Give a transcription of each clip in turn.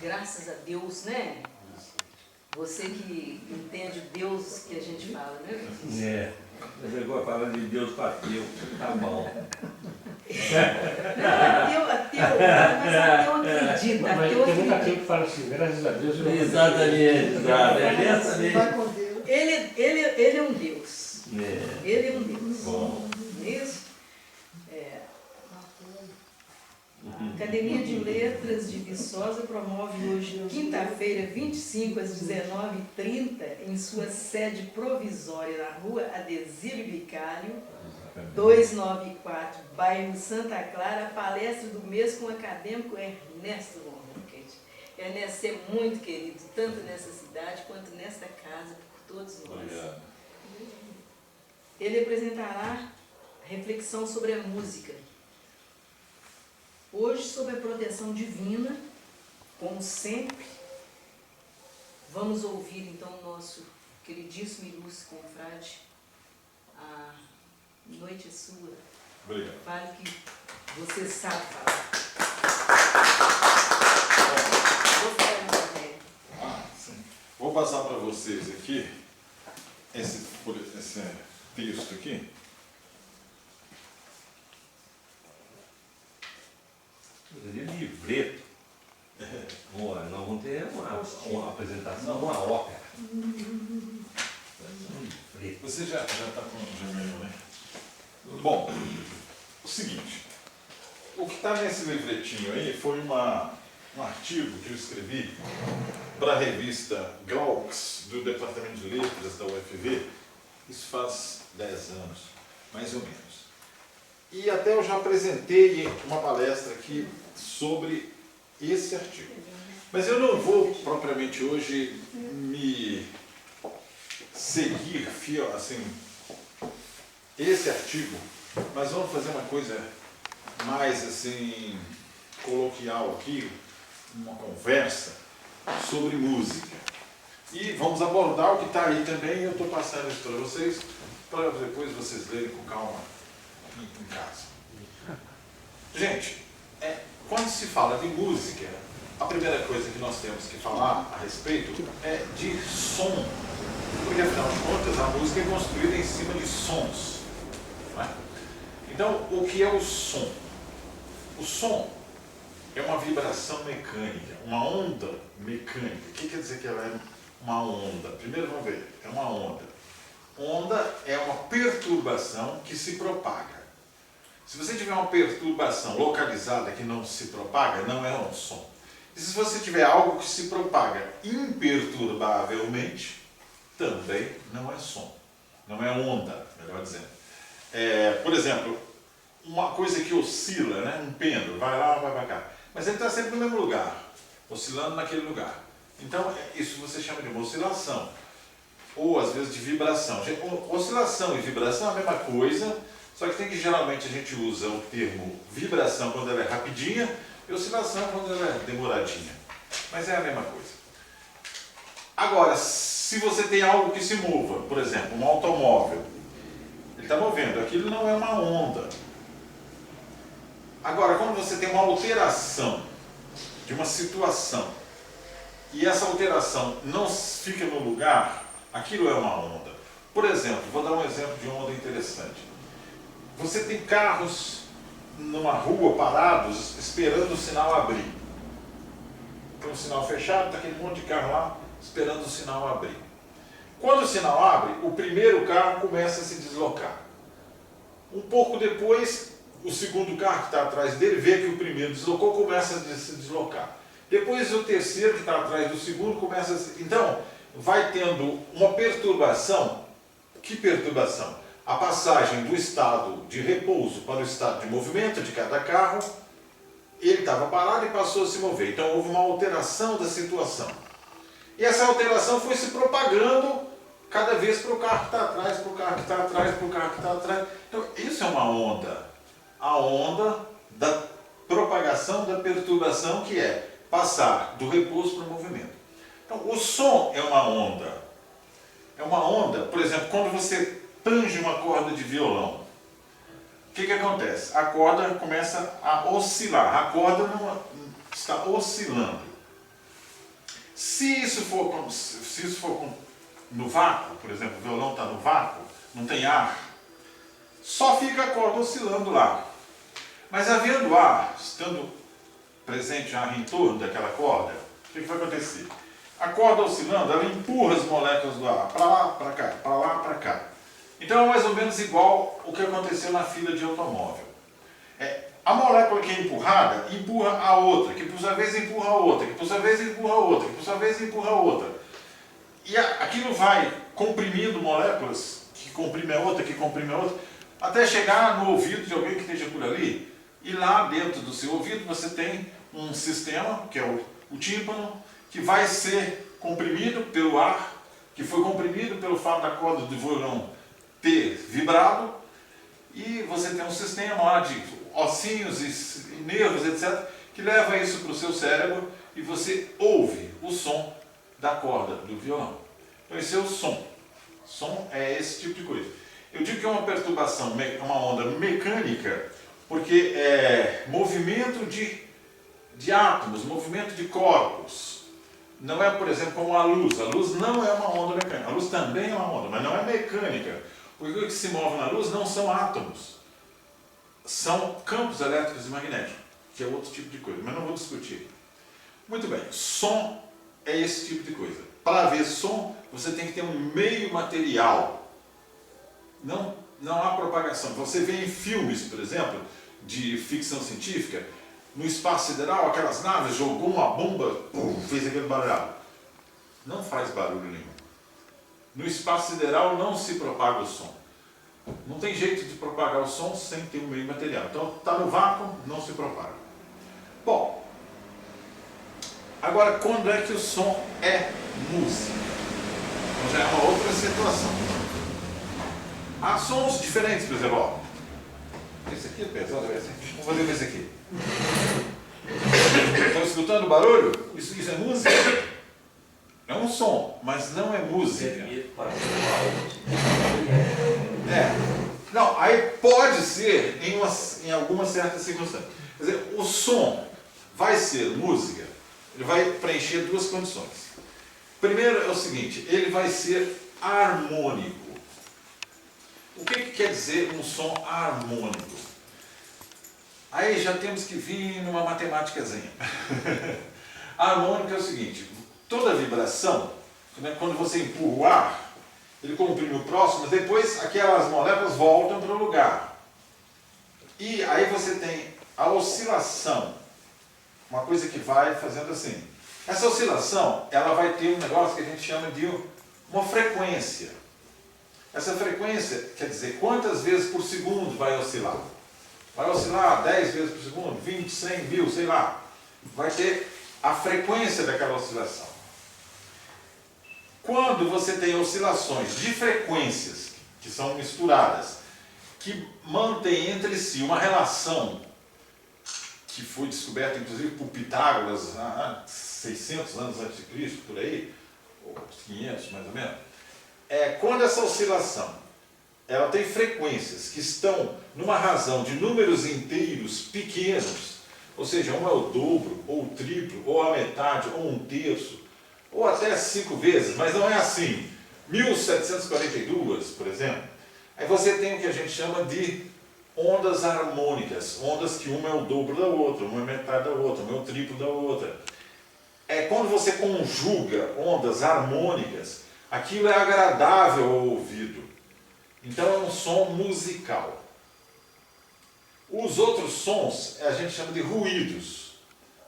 graças a Deus, né? Você que entende o Deus que a gente fala, né? É. Você agora falando de Deus para ateu, tá bom. Não, ateu, mas ateu acredita, Mas ateu tem muita acredita. gente que fala assim, graças a Deus. eu- Exatamente, exato. É dessa Vai mesmo. com Deus. Ele é um Deus. É. Ele é um Deus. Bom. Não é isso? A Academia de Letras de Viçosa promove hoje, quinta-feira, 25 às 19h30, em sua sede provisória na rua Adesílio Bicalho, 294, bairro Santa Clara, a palestra do mês com o acadêmico Ernesto Ronquete. Ernesto é muito querido, tanto nessa cidade quanto nesta casa, por todos nós. Obrigado. Ele apresentará reflexão sobre a música. Hoje, sob a proteção divina, como sempre, vamos ouvir então o nosso queridíssimo e ilustre confrade. A noite é sua. Obrigado. Fale o que você sabe falar. Sim. Vou passar para vocês aqui esse texto aqui. De livreto. Bom, nós vamos ter uma apresentação, uma ópera. Livreto. Você já está com o Gmail, né? Bom, o seguinte. O que está nesse livretinho aí foi um artigo que eu escrevi para a revista Glauques, do Departamento de Letras da UFV. Isso faz 10 anos, mais ou menos. E até eu já apresentei uma palestra aqui sobre esse artigo. Mas eu não vou propriamente hoje me seguir fiel, assim, esse artigo, mas vamos fazer uma coisa mais assim coloquial aqui, uma conversa sobre música. E vamos abordar o que está aí também, eu estou passando isso para vocês, para depois vocês lerem com calma em casa. Gente, quando se fala de música, a primeira coisa que nós temos que falar a respeito é de som. Porque, afinal de contas, a música é construída em cima de sons. Não é? Então, o que é o som? O som é uma vibração mecânica, uma onda mecânica. O que quer dizer que ela é uma onda? Primeiro vamos ver, é uma onda. Onda é uma perturbação que se propaga. Se você tiver uma perturbação localizada que não se propaga, não é um som. E se você tiver algo que se propaga imperturbavelmente, também não é som. Não é onda, melhor dizendo. Por exemplo, uma coisa que oscila, né? Um pêndulo, vai lá, vai para cá. Mas ele está sempre no mesmo lugar, oscilando naquele lugar. Então, isso você chama de uma oscilação. Ou, às vezes, de vibração. Oscilação e vibração é a mesma coisa, só que geralmente a gente usa o termo vibração quando ela é rapidinha e oscilação quando ela é demoradinha. Mas é a mesma coisa. Agora, se você tem algo que se mova, por exemplo, um automóvel, ele está movendo, aquilo não é uma onda. Agora, quando você tem uma alteração de uma situação e essa alteração não fica no lugar, aquilo é uma onda. Por exemplo, vou dar um exemplo de onda interessante. Você tem carros numa rua parados esperando o sinal abrir. Tem um sinal fechado, está aquele monte de carro lá esperando o sinal abrir. Quando o sinal abre, o primeiro carro começa a se deslocar. Um pouco depois, o segundo carro que está atrás dele vê que o primeiro deslocou, começa a se deslocar. Depois o terceiro que está atrás do segundo começa a se... Então, vai tendo uma perturbação. Que perturbação? A passagem do estado de repouso para o estado de movimento de cada carro, ele estava parado e passou a se mover. Então houve uma alteração da situação. E essa alteração foi se propagando cada vez para o carro que está atrás, para o carro que está atrás, para o carro que está atrás. Então isso é uma onda. A onda da propagação da perturbação, que é passar do repouso para o movimento. Então o som é uma onda. É uma onda, por exemplo, quando você tange uma corda de violão, o que acontece? A corda começa a oscilar, a corda não está oscilando. Se isso for no vácuo, por exemplo, o violão está no vácuo, não tem ar, só fica a corda oscilando lá. Mas havendo ar, estando presente ar em torno daquela corda, o que vai acontecer? A corda oscilando, ela empurra as moléculas do ar para lá, para cá, para lá, para cá. Então é mais ou menos igual o que aconteceu na fila de automóvel. A molécula que é empurrada, empurra a outra, que por sua vez empurra a outra, que por sua vez empurra a outra, que por sua vez empurra a outra. E aquilo vai comprimindo moléculas, que comprime a outra, que comprime a outra, até chegar no ouvido de alguém que esteja por ali. E lá dentro do seu ouvido você tem um sistema, que é o tímpano, que vai ser comprimido pelo ar, que foi comprimido pelo fato da corda do violão ter vibrado, e você tem um sistema lá de ossinhos e nervos, etc., que leva isso para o seu cérebro e você ouve o som da corda do violão. Então esse é o som. Som é esse tipo de coisa. Eu digo que é uma perturbação, uma onda mecânica, porque é movimento de átomos, movimento de corpos. Não é, por exemplo, como a luz. A luz não é uma onda mecânica. A luz também é uma onda, mas não é mecânica. Porque o que se move na luz não são átomos. São campos elétricos e magnéticos, que é outro tipo de coisa, mas não vou discutir. Muito bem, som é esse tipo de coisa. Para ver som, você tem que ter um meio material. Não há propagação. Você vê em filmes, por exemplo, de ficção científica, no espaço sideral, aquelas naves jogou uma bomba, pum, fez aquele barulho. Não faz barulho nenhum. No espaço sideral não se propaga o som. Não tem jeito de propagar o som sem ter um meio material. Então, está no vácuo, não se propaga. Bom, agora, quando é que o som é música? Então, já é uma outra situação. Há sons diferentes, por exemplo. Ó, esse aqui é pesado, vamos fazer esse aqui. Estão escutando o barulho? Isso é música? É um som, mas não é música. Não, aí pode ser em alguma certa circunstância. Quer dizer, o som vai ser música, ele vai preencher duas condições. Primeiro é o seguinte, ele vai ser harmônico. O que quer dizer um som harmônico? Aí já temos que vir numa matemáticazinha. Harmônico é o seguinte, toda vibração, né, quando você empurra o ar, ele comprime o próximo, mas depois aquelas moléculas voltam para o lugar. E aí você tem a oscilação, uma coisa que vai fazendo assim. Essa oscilação, ela vai ter um negócio que a gente chama de uma frequência. Essa frequência quer dizer quantas vezes por segundo vai oscilar. Vai oscilar 10 vezes por segundo, 20, 100, 1000, sei lá. Vai ter a frequência daquela oscilação. Quando você tem oscilações de frequências que são misturadas, que mantêm entre si uma relação que foi descoberta inclusive por Pitágoras há 600 anos antes de Cristo, por aí, ou 500 mais ou menos, quando essa oscilação ela tem frequências que estão numa razão de números inteiros pequenos, ou seja, um é o dobro, ou o triplo, ou a metade, ou um terço, ou até 5 vezes, mas não é assim. 1742, por exemplo, aí você tem o que a gente chama de ondas harmônicas, ondas que uma é o dobro da outra, uma é metade da outra, uma é o triplo da outra. Quando você conjuga ondas harmônicas, aquilo é agradável ao ouvido. Então é um som musical. Os outros sons a gente chama de ruídos.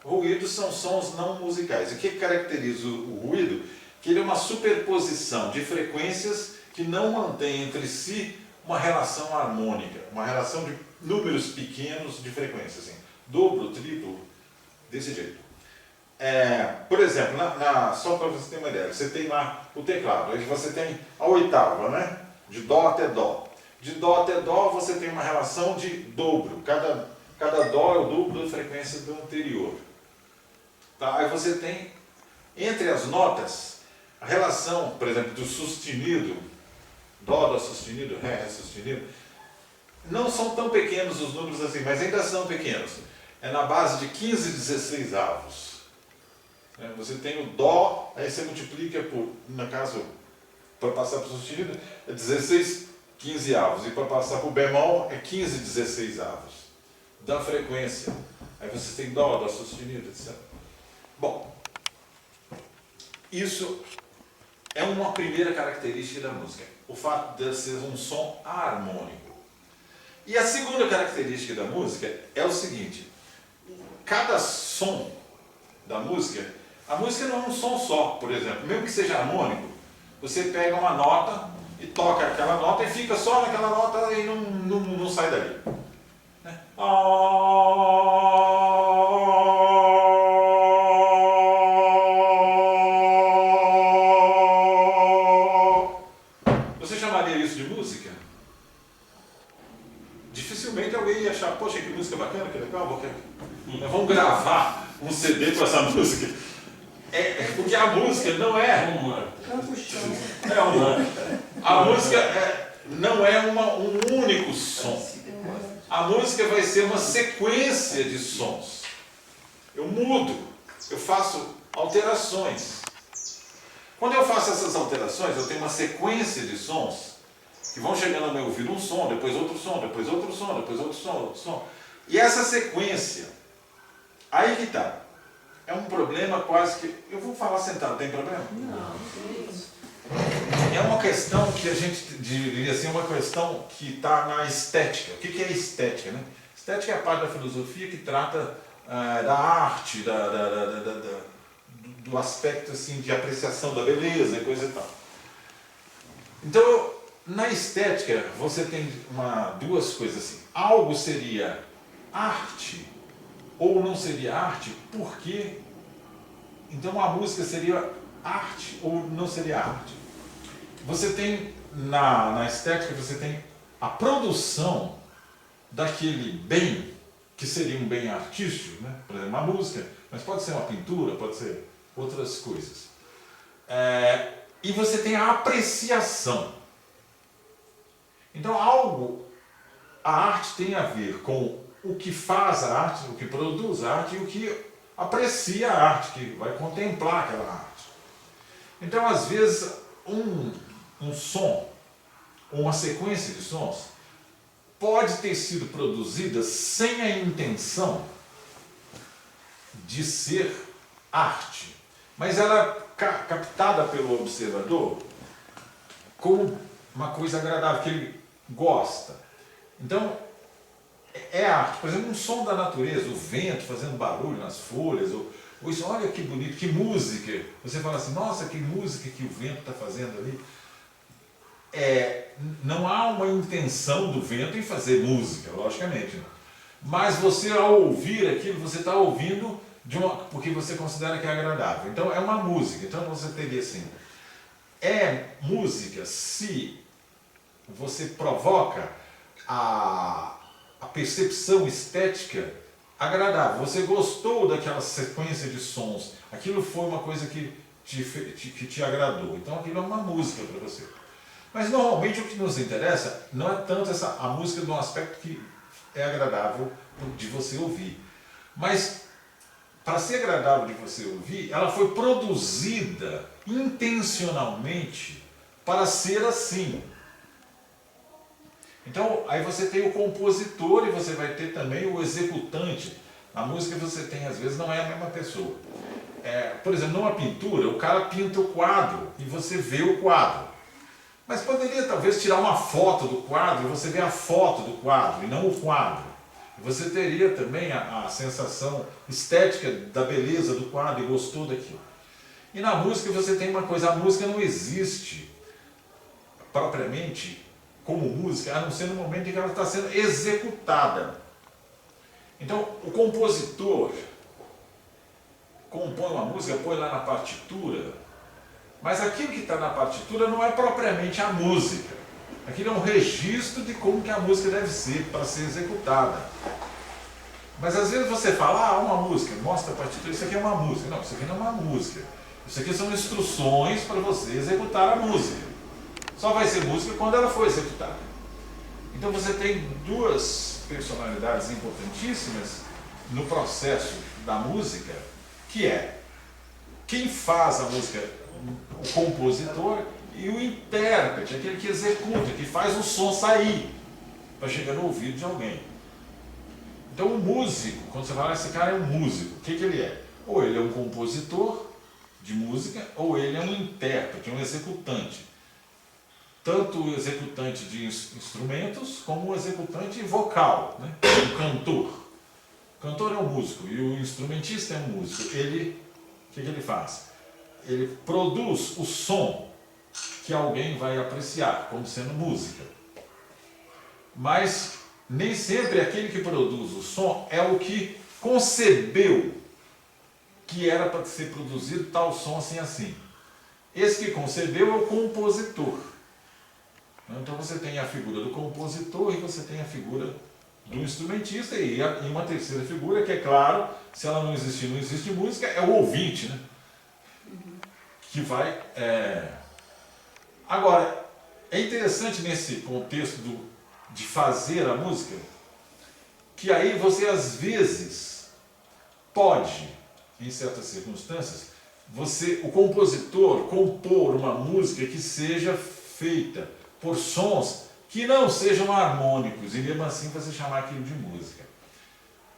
Ruídos são sons não musicais. O que caracteriza o ruído? Que ele é uma superposição de frequências que não mantém entre si uma relação harmônica, uma relação de números pequenos de frequências, assim, dobro, triplo, desse jeito. Por exemplo, só para você ter uma ideia, você tem lá o teclado, aí você tem a oitava, né? De Dó até Dó. De Dó até Dó você tem uma relação de dobro, cada Dó é o dobro da frequência do anterior. Tá? Aí você tem, entre as notas, a relação, por exemplo, do sustenido, Dó, Dó sustenido, Ré, sustenido, não são tão pequenos os números assim, mas ainda são pequenos. É na base de 15 16 avos. Né? Você tem o Dó, aí você multiplica por, no caso, para passar para o sustenido, é 16 15avos. E para passar para o bemol, é 15 16avos da frequência. Aí você tem Dó, Dó sustenido, etc. Bom, isso é uma primeira característica da música, o fato de ser um som harmônico. E a segunda característica da música é o seguinte: cada som da música, a música não é um som só, por exemplo, mesmo que seja harmônico, você pega uma nota e toca aquela nota e fica só naquela nota e não sai dali. Né? Você chamaria isso de música? Dificilmente alguém ia achar, poxa, que música bacana, que legal, vamos gravar um CD com essa música. Porque a música não é. A música não é um único som. A música vai ser uma sequência de sons. Eu mudo, eu faço alterações. Quando eu faço essas alterações, eu tenho uma sequência de sons que vão chegando ao meu ouvido, um som, depois outro som, depois outro som, depois outro som, outro som. E essa sequência, aí que está. É um problema quase que... Eu vou falar sentado, tem problema? Não, é isso. É uma questão que a gente diria assim, uma questão que está na estética. O que é estética? Né? Estética é a parte da filosofia que trata da arte, do aspecto assim, de apreciação da beleza e coisa e tal. Então, na estética, você tem duas coisas assim. Algo seria arte ou não seria arte, por quê? Então a música seria arte ou não seria arte? Você tem, na estética, você tem a produção daquele bem, que seria um bem artístico, né? Por exemplo, uma música, mas pode ser uma pintura, pode ser outras coisas. E você tem a apreciação. Então a arte tem a ver com o que faz a arte, o que produz a arte e o que aprecia a arte, que vai contemplar aquela arte. Então, às vezes, um som, ou uma sequência de sons, pode ter sido produzida sem a intenção de ser arte, mas ela é captada pelo observador como uma coisa agradável, que ele gosta. Então, é arte. Por exemplo, um som da natureza, o vento fazendo barulho nas folhas, ou isso, olha que bonito, que música. Você fala assim, nossa, que música que o vento está fazendo ali. Não há uma intenção do vento em fazer música, logicamente. Não. Mas você, ao ouvir aquilo, você está ouvindo porque você considera que é agradável. Então, é uma música. Então, você teria assim, é música se você provoca a percepção estética agradável. Você gostou daquela sequência de sons, aquilo foi uma coisa que te agradou. Então aquilo é uma música para você. Mas normalmente o que nos interessa não é tanto a música no aspecto que é agradável de você ouvir. Mas para ser agradável de você ouvir, ela foi produzida intencionalmente para ser assim. Então, aí você tem o compositor e você vai ter também o executante. Na música você tem, às vezes, não é a mesma pessoa. Por exemplo, numa pintura, o cara pinta o quadro e você vê o quadro. Mas poderia, talvez, tirar uma foto do quadro e você vê a foto do quadro e não o quadro. Você teria também a sensação estética da beleza do quadro e gostou daquilo. E na música você tem uma coisa, a música não existe propriamente como música, a não ser no momento em que ela está sendo executada. Então, o compositor compõe uma música, põe lá na partitura, mas aquilo que está na partitura não é propriamente a música. Aquilo é um registro de como que a música deve ser para ser executada. Mas às vezes você fala, uma música, mostra a partitura, isso aqui é uma música. Não, isso aqui não é uma música. Isso aqui são instruções para você executar a música. Só vai ser música quando ela for executada. Então você tem duas personalidades importantíssimas no processo da música, que é quem faz a música, o compositor e o intérprete, aquele que executa, que faz o som sair para chegar no ouvido de alguém. Então o músico, quando você fala, esse cara é um músico, o que ele é? Ou ele é um compositor de música, ou ele é um intérprete, um executante. Tanto o executante de instrumentos, como o executante vocal, né? O cantor. O cantor é um músico e o instrumentista é um músico. Ele, o que ele faz? Ele produz o som que alguém vai apreciar como sendo música. Mas nem sempre aquele que produz o som é o que concebeu que era para ser produzido tal som assim assim. Esse que concebeu é o compositor. Então você tem a figura do compositor e você tem a figura do instrumentista e uma terceira figura que, é claro, se ela não existir, não existe música, é o ouvinte, né? Que vai... Agora, é interessante nesse contexto de fazer a música, que aí você às vezes pode, em certas circunstâncias, o compositor compor uma música que seja feita por sons que não sejam harmônicos, e mesmo assim você chamar aquilo de música.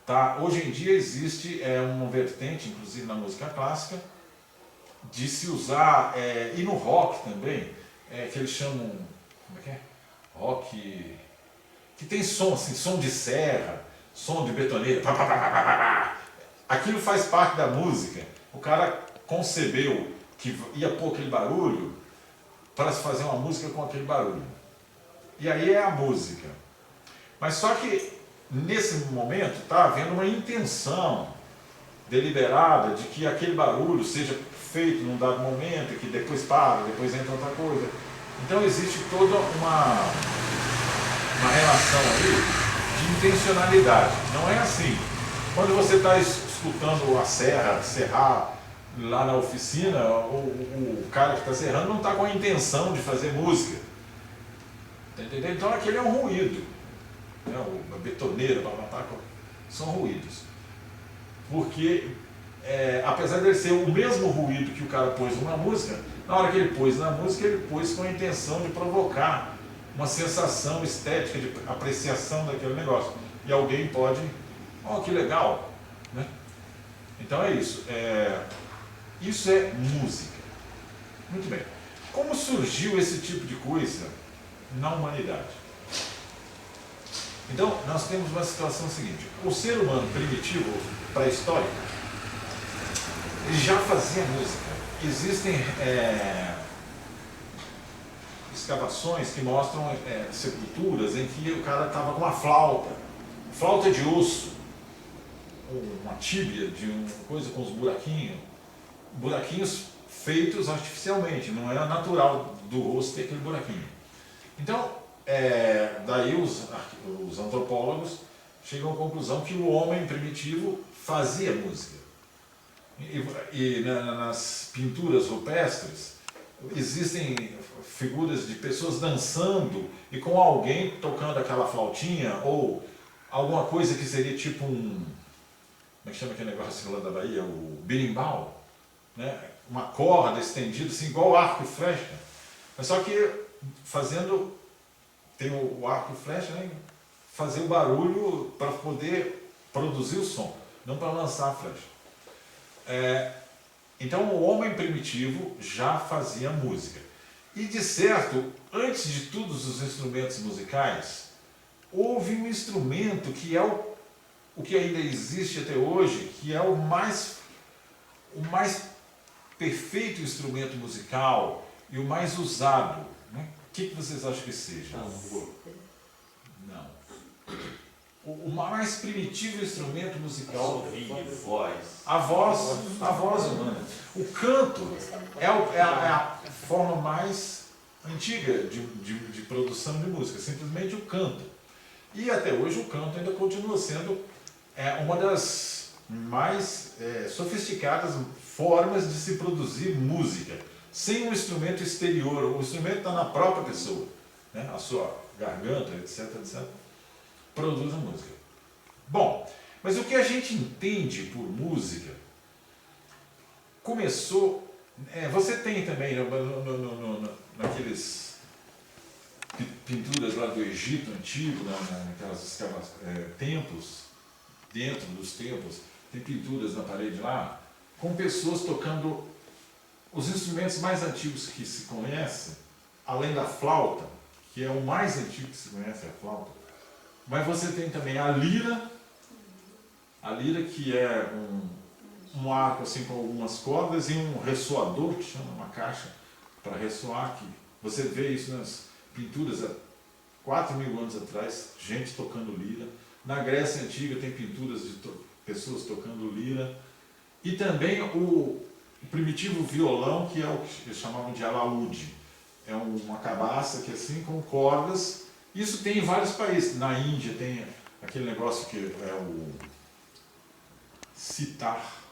Tá? Hoje em dia existe uma vertente, inclusive na música clássica, de se usar, e no rock também, que eles chamam, como é que é? Rock, que tem som, assim, som de serra, som de betoneira, pá, pá, pá, pá, pá, pá. Aquilo faz parte da música. O cara concebeu que ia pôr aquele barulho para se fazer uma música com aquele barulho. E aí é a música. Mas só que nesse momento está havendo uma intenção deliberada de que aquele barulho seja feito num dado momento, que depois para, depois entra outra coisa. Então existe toda uma relação aí de intencionalidade. Não é assim. Quando você está escutando a serrar lá na oficina, o cara que está serrando não está com a intenção de fazer música. Tá entendendo? Então aquele é um ruído. Né? A betoneira, são ruídos. Porque, apesar de ele ser o mesmo ruído que o cara pôs numa música, na hora que ele pôs na música, ele pôs com a intenção de provocar uma sensação estética, de apreciação daquele negócio. E alguém pode, que legal. Né? Então é isso. Isso é música. Muito bem. Como surgiu esse tipo de coisa na humanidade? Então, nós temos uma situação seguinte. O ser humano primitivo, pré-histórico, ele já fazia música. Existem escavações que mostram sepulturas em que o cara estava com uma flauta de osso, uma tíbia de uma coisa com os buraquinhos feitos artificialmente, não era natural do rosto ter aquele buraquinho. Então, daí os antropólogos chegam à conclusão que o homem primitivo fazia música. E nas pinturas rupestres existem figuras de pessoas dançando e com alguém tocando aquela flautinha ou alguma coisa que seria tipo como é que chama aquele negócio lá da Bahia? O berimbau, né? Uma corda estendida assim, igual arco e flecha, mas só que tem o arco e flecha, né? Fazer o barulho para poder produzir o som, não para lançar a flecha. Então o homem primitivo já fazia música. E de certo, antes de todos os instrumentos musicais, houve um instrumento que é o que ainda existe até hoje, que é o mais perfeito instrumento musical e o mais usado. Né? O que vocês acham que seja? Não. O mais primitivo instrumento musical. Voz. A voz humana. O canto é a forma mais antiga de produção de música, simplesmente o canto. E até hoje o canto ainda continua sendo uma das mais sofisticadas formas de se produzir música, sem um instrumento exterior. O instrumento está na própria pessoa, né? A sua garganta, etc, produz a música. Bom, mas o que a gente entende por música começou... você tem também naqueles pinturas lá do Egito Antigo, naquelas templos, dentro dos templos, tem pinturas na parede lá, com pessoas tocando os instrumentos mais antigos que se conhecem, além da flauta, que é o mais antigo que se conhece, é a flauta. Mas você tem também a lira que é um arco assim com algumas cordas e um ressoador, que chama uma caixa para ressoar, que você vê isso nas pinturas há 4.000 anos atrás, gente tocando lira. Na Grécia Antiga tem pinturas de pessoas tocando lira. E também o primitivo violão, que é o que eles chamavam de alaúde. É uma cabaça que é assim, com cordas. Isso tem em vários países. Na Índia tem aquele negócio que é o sitar.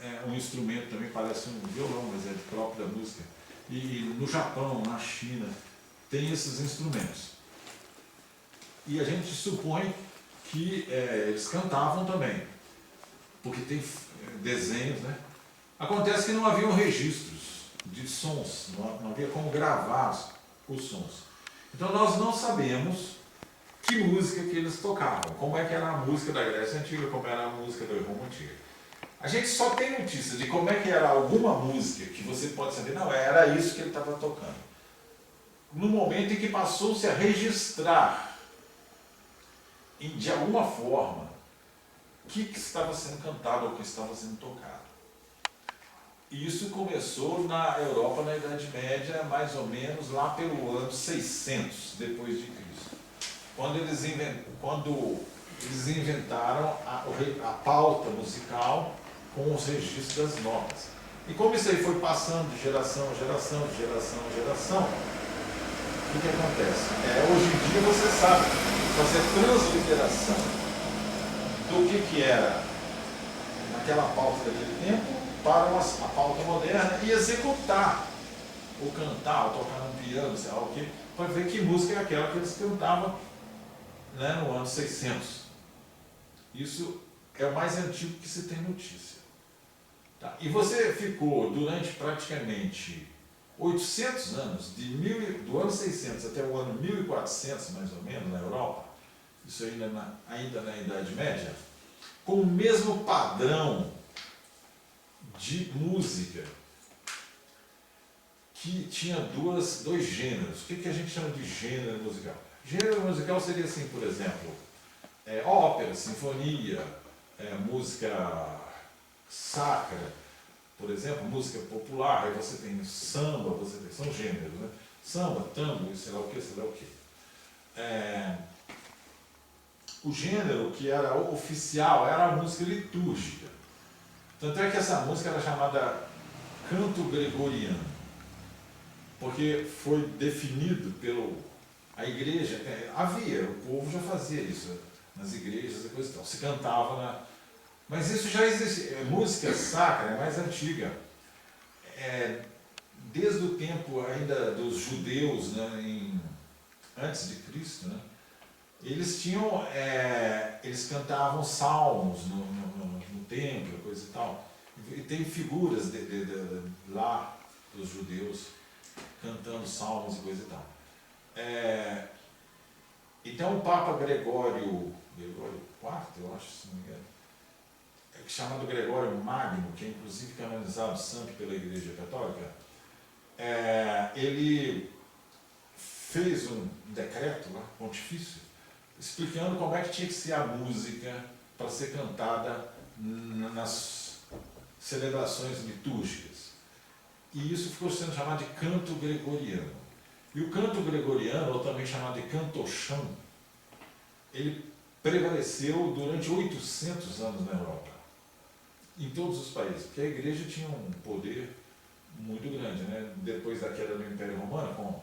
É um instrumento também, parece um violão, mas é próprio da música. E no Japão, na China, tem esses instrumentos. E a gente supõe que eles cantavam também, porque tem desenhos, né? Acontece que não haviam registros de sons, não havia como gravar os sons. Então nós não sabemos que música que eles tocavam, como é que era a música da Grécia Antiga, como era a música da Roma Antiga. A gente só tem notícia de como é que era alguma música que você pode saber, não, era isso que ele estava tocando. No momento em que passou-se a registrar, de alguma forma, o que estava sendo cantado ou o que estava sendo tocado. E isso começou na Europa na Idade Média, mais ou menos lá pelo ano 600 depois de Cristo, quando eles inventaram a pauta musical com os registros das notas. E como isso aí foi passando de geração em geração, de geração em geração, o que acontece? Hoje em dia você sabe fazer transliteração do que era naquela pauta daquele tempo para a pauta moderna e executar, ou cantar, ou tocar no piano, sei lá o quê, para ver que música é aquela que eles cantavam, né, no ano 600. Isso é o mais antigo que se tem notícia. Tá? E você ficou durante praticamente 800 anos, do ano 600 até o ano 1400, mais ou menos, na Europa, isso ainda na Idade Média, com o mesmo padrão de música, que tinha dois gêneros. O que a gente chama de gênero musical? Gênero musical seria assim, por exemplo, ópera, sinfonia, música sacra, por exemplo, música popular, aí você tem samba, são gêneros, né? Samba, tango, sei lá o que, sei lá o que. O gênero que era oficial era a música litúrgica. Tanto é que essa música era chamada canto gregoriano, porque foi definido a igreja, o povo já fazia isso nas igrejas e coisa e tal, se cantava mas isso já existe. Música sacra é mais antiga. Desde o tempo ainda dos judeus, né, antes de Cristo, né, eles cantavam salmos no templo, coisa e tal. E tem figuras lá dos judeus cantando salmos e coisa e tal. Então o Papa Gregório IV, eu acho, se não me engano, chamado Gregório Magno, que é inclusive canonizado santo pela Igreja Católica, ele fez um decreto lá, pontifício, explicando como é que tinha que ser a música para ser cantada nas celebrações litúrgicas. E isso ficou sendo chamado de canto gregoriano. E o canto gregoriano, ou também chamado de cantochão, ele prevaleceu durante 800 anos na Europa, em todos os países, porque a igreja tinha um poder muito grande, né? Depois da queda do Império Romano,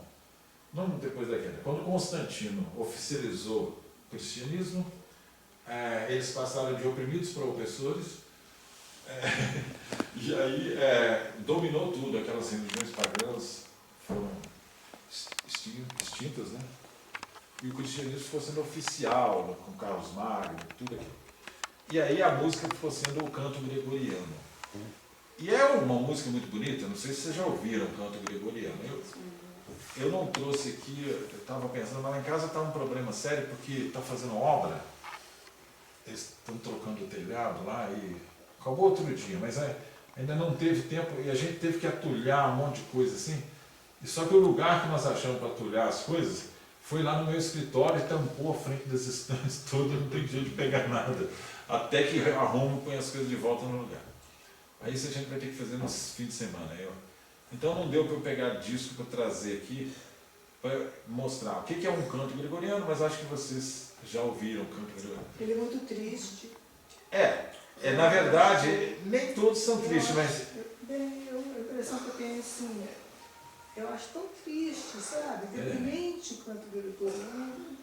não depois da queda, quando Constantino oficializou o cristianismo, eles passaram de oprimidos para opressores, e aí dominou tudo, aquelas religiões pagãs foram extintas, né? E o cristianismo ficou sendo oficial, com Carlos Magno, tudo aquilo. E aí a música ficou sendo o canto gregoriano. E é uma música muito bonita, não sei se vocês já ouviram o canto gregoriano. Eu não trouxe aqui, eu estava pensando, mas lá em casa está um problema sério, porque está fazendo obra, eles estão trocando o telhado lá e acabou outro dia, mas ainda não teve tempo e a gente teve que atulhar um monte de coisa assim. E só que o lugar que nós achamos para atulhar as coisas foi lá no meu escritório e tampou a frente das estantes todas, não tem jeito de pegar nada. Até que arrumo e põe as coisas de volta no lugar. Aí isso a gente vai ter que fazer nos fins de semana. Então não deu para eu pegar disco para trazer aqui para mostrar o que é um canto gregoriano, mas acho que vocês já ouviram o canto gregoriano. Ele é muito triste. Na verdade, nem todos são tristes, mas... A impressão que eu tenho é assim, eu acho tão triste, sabe? Deprimente o canto gregoriano.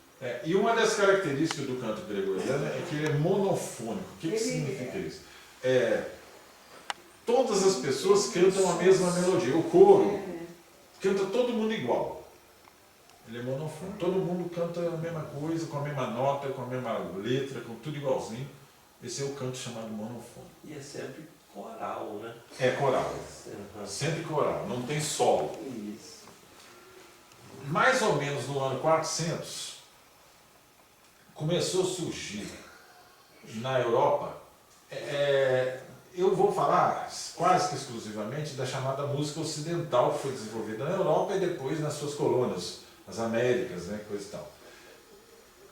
E uma das características do canto gregoriano é que ele é monofônico. O que significa isso? Todas as pessoas cantam a mesma melodia. O coro canta todo mundo igual. Ele é monofônico. Todo mundo canta a mesma coisa, com a mesma nota, com a mesma letra, com tudo igualzinho. Esse é o canto chamado monofônico. E é sempre coral, né? É coral. Sempre coral, não tem solo. Isso. Mais ou menos no ano 400, começou a surgir na Europa, eu vou falar quase que exclusivamente da chamada música ocidental, que foi desenvolvida na Europa e depois nas suas colônias, as Américas, né, coisa e tal.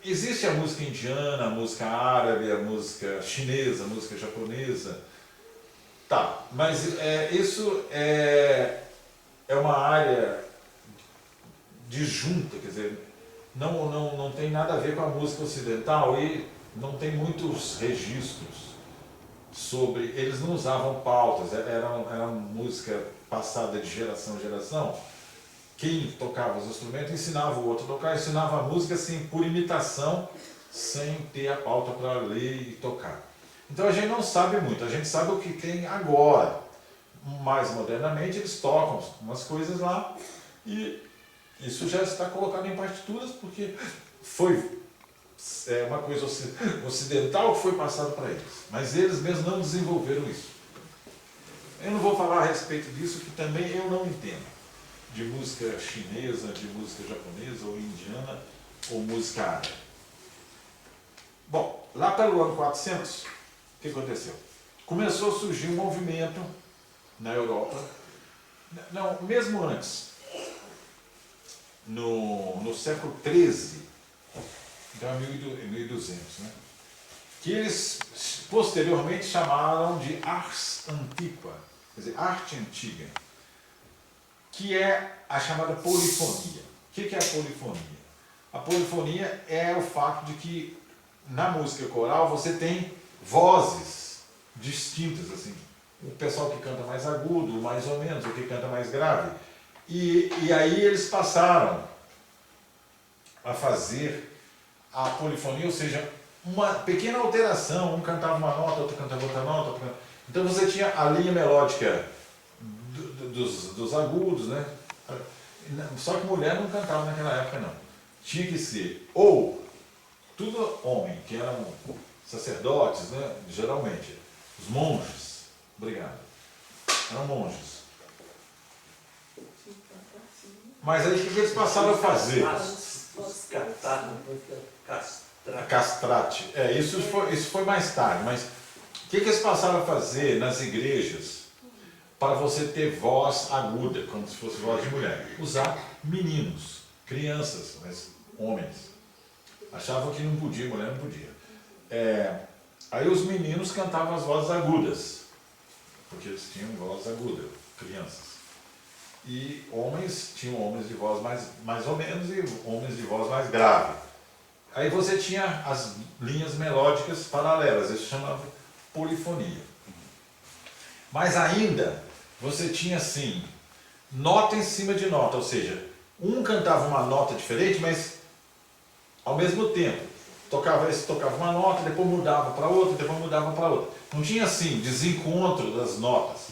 Existe a música indiana, a música árabe, a música chinesa, a música japonesa. Tá, mas isso é uma área disjunta, quer dizer, não tem nada a ver com a música ocidental e não tem muitos registros sobre... Eles não usavam pautas, era música passada de geração em geração. Quem tocava os instrumentos ensinava o outro a tocar, ensinava a música assim, por imitação, sem ter a pauta para ler e tocar. Então a gente não sabe muito, a gente sabe o que tem agora. Mais modernamente eles tocam umas coisas lá e isso já está colocado em partituras porque foi uma coisa ocidental que foi passada para eles. Mas eles mesmos não desenvolveram isso. Eu não vou falar a respeito disso, que também eu não entendo. De música chinesa, de música japonesa ou indiana, ou música árabe. Bom, lá pelo ano 400, o que aconteceu? Começou a surgir um movimento na Europa, não, mesmo antes, no século XIII, então é 1200, né? Que eles posteriormente chamaram de ars antiqua, quer dizer, arte antiga, que é a chamada polifonia. O que é a polifonia? A polifonia é o fato de que na música coral você tem vozes distintas, assim. O pessoal que canta mais agudo, mais ou menos, o que canta mais grave. E aí eles passaram a fazer a polifonia, ou seja, uma pequena alteração, um cantava uma nota, outro cantava outra nota. Então você tinha a linha melódica dos agudos, né? Só que mulher não cantava naquela época, não. Tinha que ser ou tudo homem, que eram sacerdotes, né? Geralmente, os monges. Obrigado. Eram monges. Mas aí o que eles passaram a fazer? Castrate. Isso foi mais tarde, mas o que eles passaram a fazer nas igrejas para você ter voz aguda, como se fosse voz de mulher? Usar meninos, crianças, mas homens. Achavam que não podia, mulher não podia. Aí os meninos cantavam as vozes agudas, porque eles tinham voz aguda, crianças. E homens tinham homens de voz mais ou menos e homens de voz mais grave. Aí você tinha as linhas melódicas paralelas, isso chamava polifonia. Mas ainda você tinha assim, nota em cima de nota, ou seja, um cantava uma nota diferente, mas ao mesmo tempo. Esse tocava uma nota, depois mudava para outra, depois mudava para outra. Não tinha assim, desencontro das notas.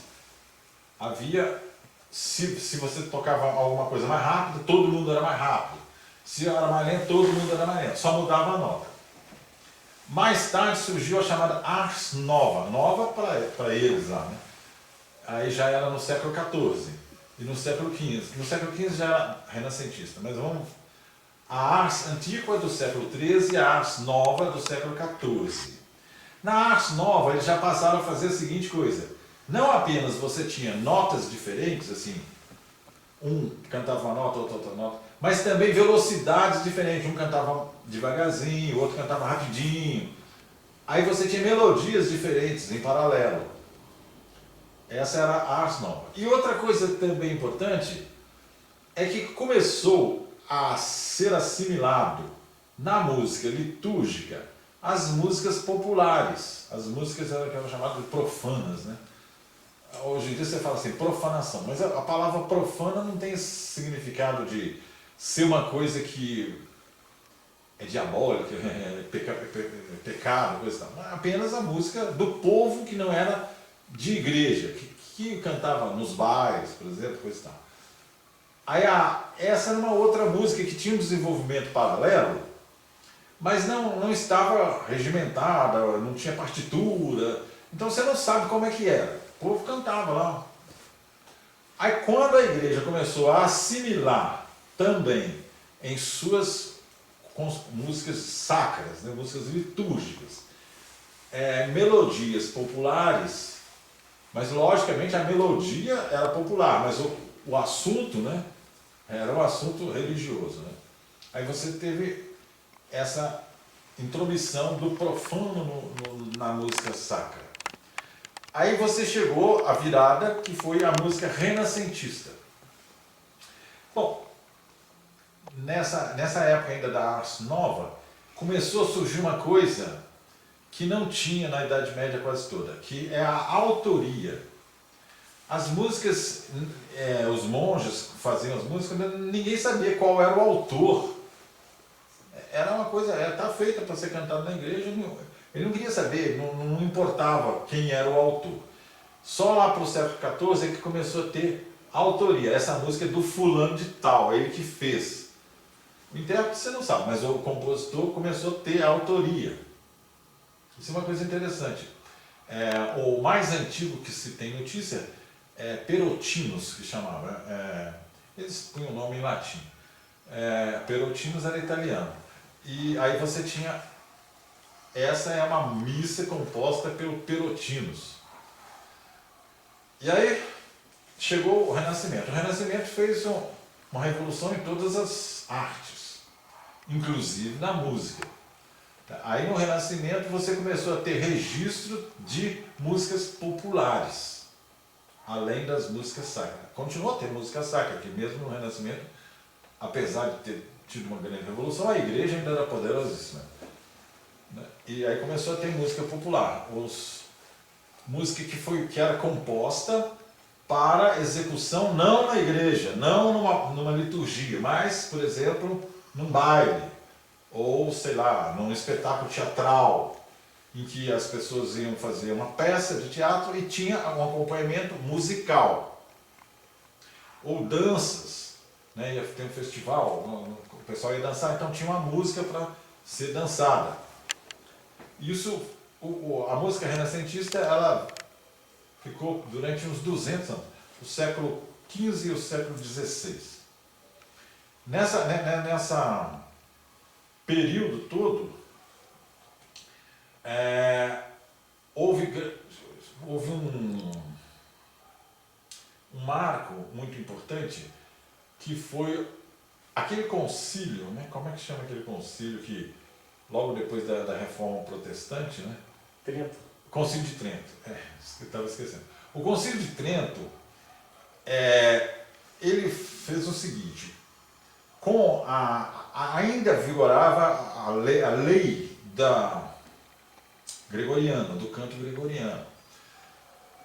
Havia, se você tocava alguma coisa mais rápida, todo mundo era mais rápido. Se era mais lento, todo mundo era mais lento. Só mudava a nota. Mais tarde surgiu a chamada ars nova. Nova para eles lá, né? aí já era no século XIV e no século XV. No século XV já era renascentista, mas vamos... A ars antiqua é do século XIII e a ars nova é do século XIV. Na ars nova eles já passaram a fazer a seguinte coisa: não apenas você tinha notas diferentes, assim, um cantava uma nota, outro outra nota, mas também velocidades diferentes. Um cantava devagarzinho, o outro cantava rapidinho. Aí você tinha melodias diferentes em paralelo. Essa era a ars nova. E outra coisa também importante é que começou a ser assimilado na música litúrgica as músicas populares. As músicas eram chamadas de profanas, né? Hoje em dia você fala assim, profanação, mas a palavra profana não tem esse significado de ser uma coisa que é diabólica, é pecado, coisa e tal. É apenas a música do povo que não era de igreja, que cantava nos bailes, por exemplo, coisa e tal. Aí essa era uma outra música que tinha um desenvolvimento paralelo, mas não estava regimentada, não tinha partitura, então você não sabe como é que era. O povo cantava lá. Aí quando a igreja começou a assimilar também em suas músicas sacras, né, músicas litúrgicas, melodias populares, mas logicamente a melodia era popular, mas o assunto, né, era um assunto religioso, né? Aí você teve essa intromissão do profano na música sacra. Aí você chegou à virada, que foi a música renascentista. Bom, nessa época ainda da ars nova, começou a surgir uma coisa que não tinha na Idade Média quase toda, que é a autoria. As músicas, os monges faziam as músicas, ninguém sabia qual era o autor. Era uma coisa, está feita para ser cantada na igreja, ele não queria saber, não importava quem era o autor. Só lá para o século XIV é que começou a ter autoria. Essa música é do fulano de tal, é ele que fez. O intérprete você não sabe, mas o compositor começou a ter autoria. Isso é uma coisa interessante. O mais antigo que se tem notícia é Perotinos, que chamava. Eles punham o nome em latim. Perotinos era italiano. E aí você tinha... Essa é uma missa composta pelo Perotinos. E aí chegou o Renascimento. O Renascimento fez uma revolução em todas as artes, inclusive na música. Aí no Renascimento você começou a ter registro de músicas populares, além das músicas sacras. Continuou a ter música sacra, que mesmo no Renascimento, apesar de ter tido uma grande revolução, a igreja ainda era poderosíssima. E aí começou a ter música popular, música que era composta para execução não na igreja, não numa liturgia, mas, por exemplo, num baile, ou sei lá, num espetáculo teatral, em que as pessoas iam fazer uma peça de teatro e tinha um acompanhamento musical. Ou danças, né? Ia ter um festival, o pessoal ia dançar, então tinha uma música para ser dançada. Isso, a música renascentista, ela ficou durante uns 200 anos, o século XV e o século XVI. Nessa período todo, houve um marco muito importante, que foi aquele concílio, né? Como é que chama aquele concílio que, logo depois da Reforma Protestante, né? Trento. Concílio de Trento, eu estava esquecendo. O Concílio de Trento, ele fez o seguinte: ainda vigorava a lei gregoriana, do canto gregoriano.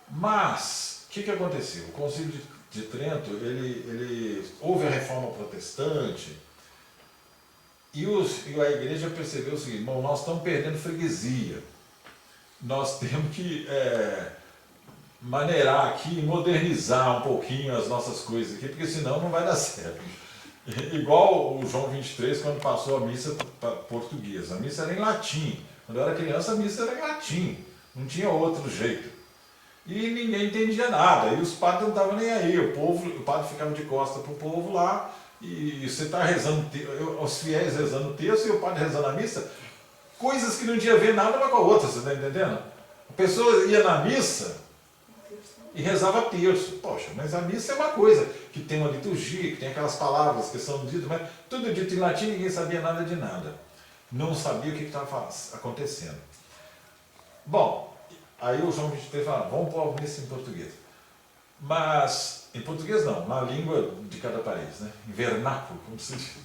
Mas, o que aconteceu? O Concílio de Trento, houve a Reforma Protestante, e a igreja percebeu o seguinte: bom, nós estamos perdendo freguesia, nós temos que maneirar aqui, modernizar um pouquinho as nossas coisas aqui, porque senão não vai dar certo. Igual o João 23, quando passou a missa portuguesa. A missa era em latim. Quando eu era criança, a missa era em latim. Não tinha outro jeito. E ninguém entendia nada, e os padres não estavam nem aí, o padre ficava de costas para o povo lá, e você está rezando, os fiéis rezando o texto e o padre rezando a missa, coisas que não tinha a ver nada uma com a outra, você está entendendo? A pessoa ia na missa e rezava terço. Poxa, mas a missa é uma coisa, que tem uma liturgia, que tem aquelas palavras que são ditas, mas tudo dito em latim, ninguém sabia nada de nada. Não sabia o que estava acontecendo. Bom, aí o João 23 fala, vamos pôr a missa em português. Mas, em português não, na língua de cada país, né? Em vernáculo, como se diz.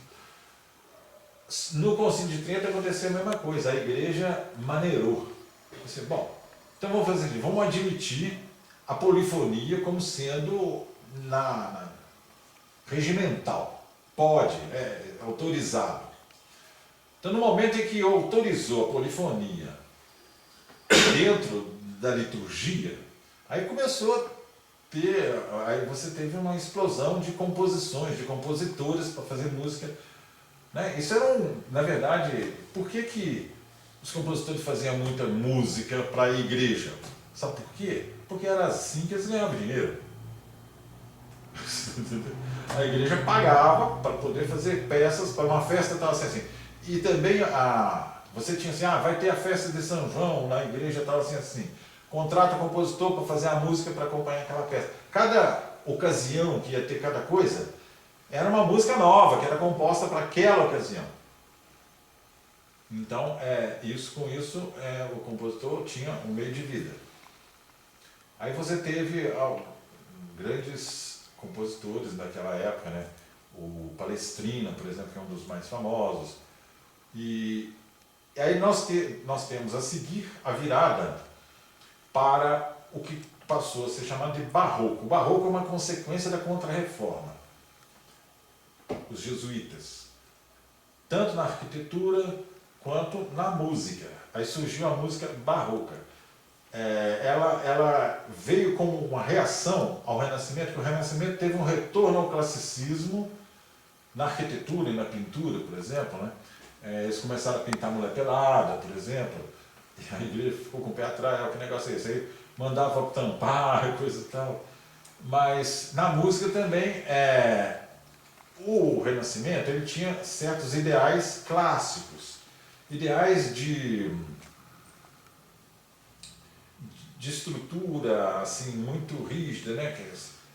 No Concílio de Trento aconteceu a mesma coisa, a igreja maneirou. Disse, bom, então vamos fazer aqui, vamos admitir a polifonia como sendo regimental. Pode, é autorizado. Então, no momento em que autorizou a polifonia dentro da liturgia, aí começou a ter, aí você teve uma explosão de composições, de compositores para fazer música. Né? Isso era na verdade, por que os compositores faziam muita música para a igreja? Sabe por quê? Porque era assim que eles ganhavam dinheiro. A igreja pagava para poder fazer peças para uma festa, tal assim. E também você tinha assim, vai ter a festa de São João na igreja, tal assim. Contrata compositor para fazer a música para acompanhar aquela festa. Cada ocasião que ia ter cada coisa, era uma música nova, que era composta para aquela ocasião. Então, com isso, o compositor tinha um meio de vida. Aí você teve grandes compositores daquela época, né? O Palestrina, por exemplo, que é um dos mais famosos. E aí nós temos a seguir a virada para o que passou a ser chamado de barroco. O barroco é uma consequência da Contra-Reforma. Os jesuítas, tanto na arquitetura quanto na música. Aí surgiu a música barroca. Ela veio como uma reação ao Renascimento, porque o Renascimento teve um retorno ao classicismo na arquitetura e na pintura, por exemplo. Né? Eles começaram a pintar mulher pelada, por exemplo, e a igreja ficou com o pé atrás, que negócio é esse? Aí mandava tampar, coisa e tal. Mas na música também, o Renascimento ele tinha certos ideais clássicos, ideais de estrutura assim, muito rígida, né?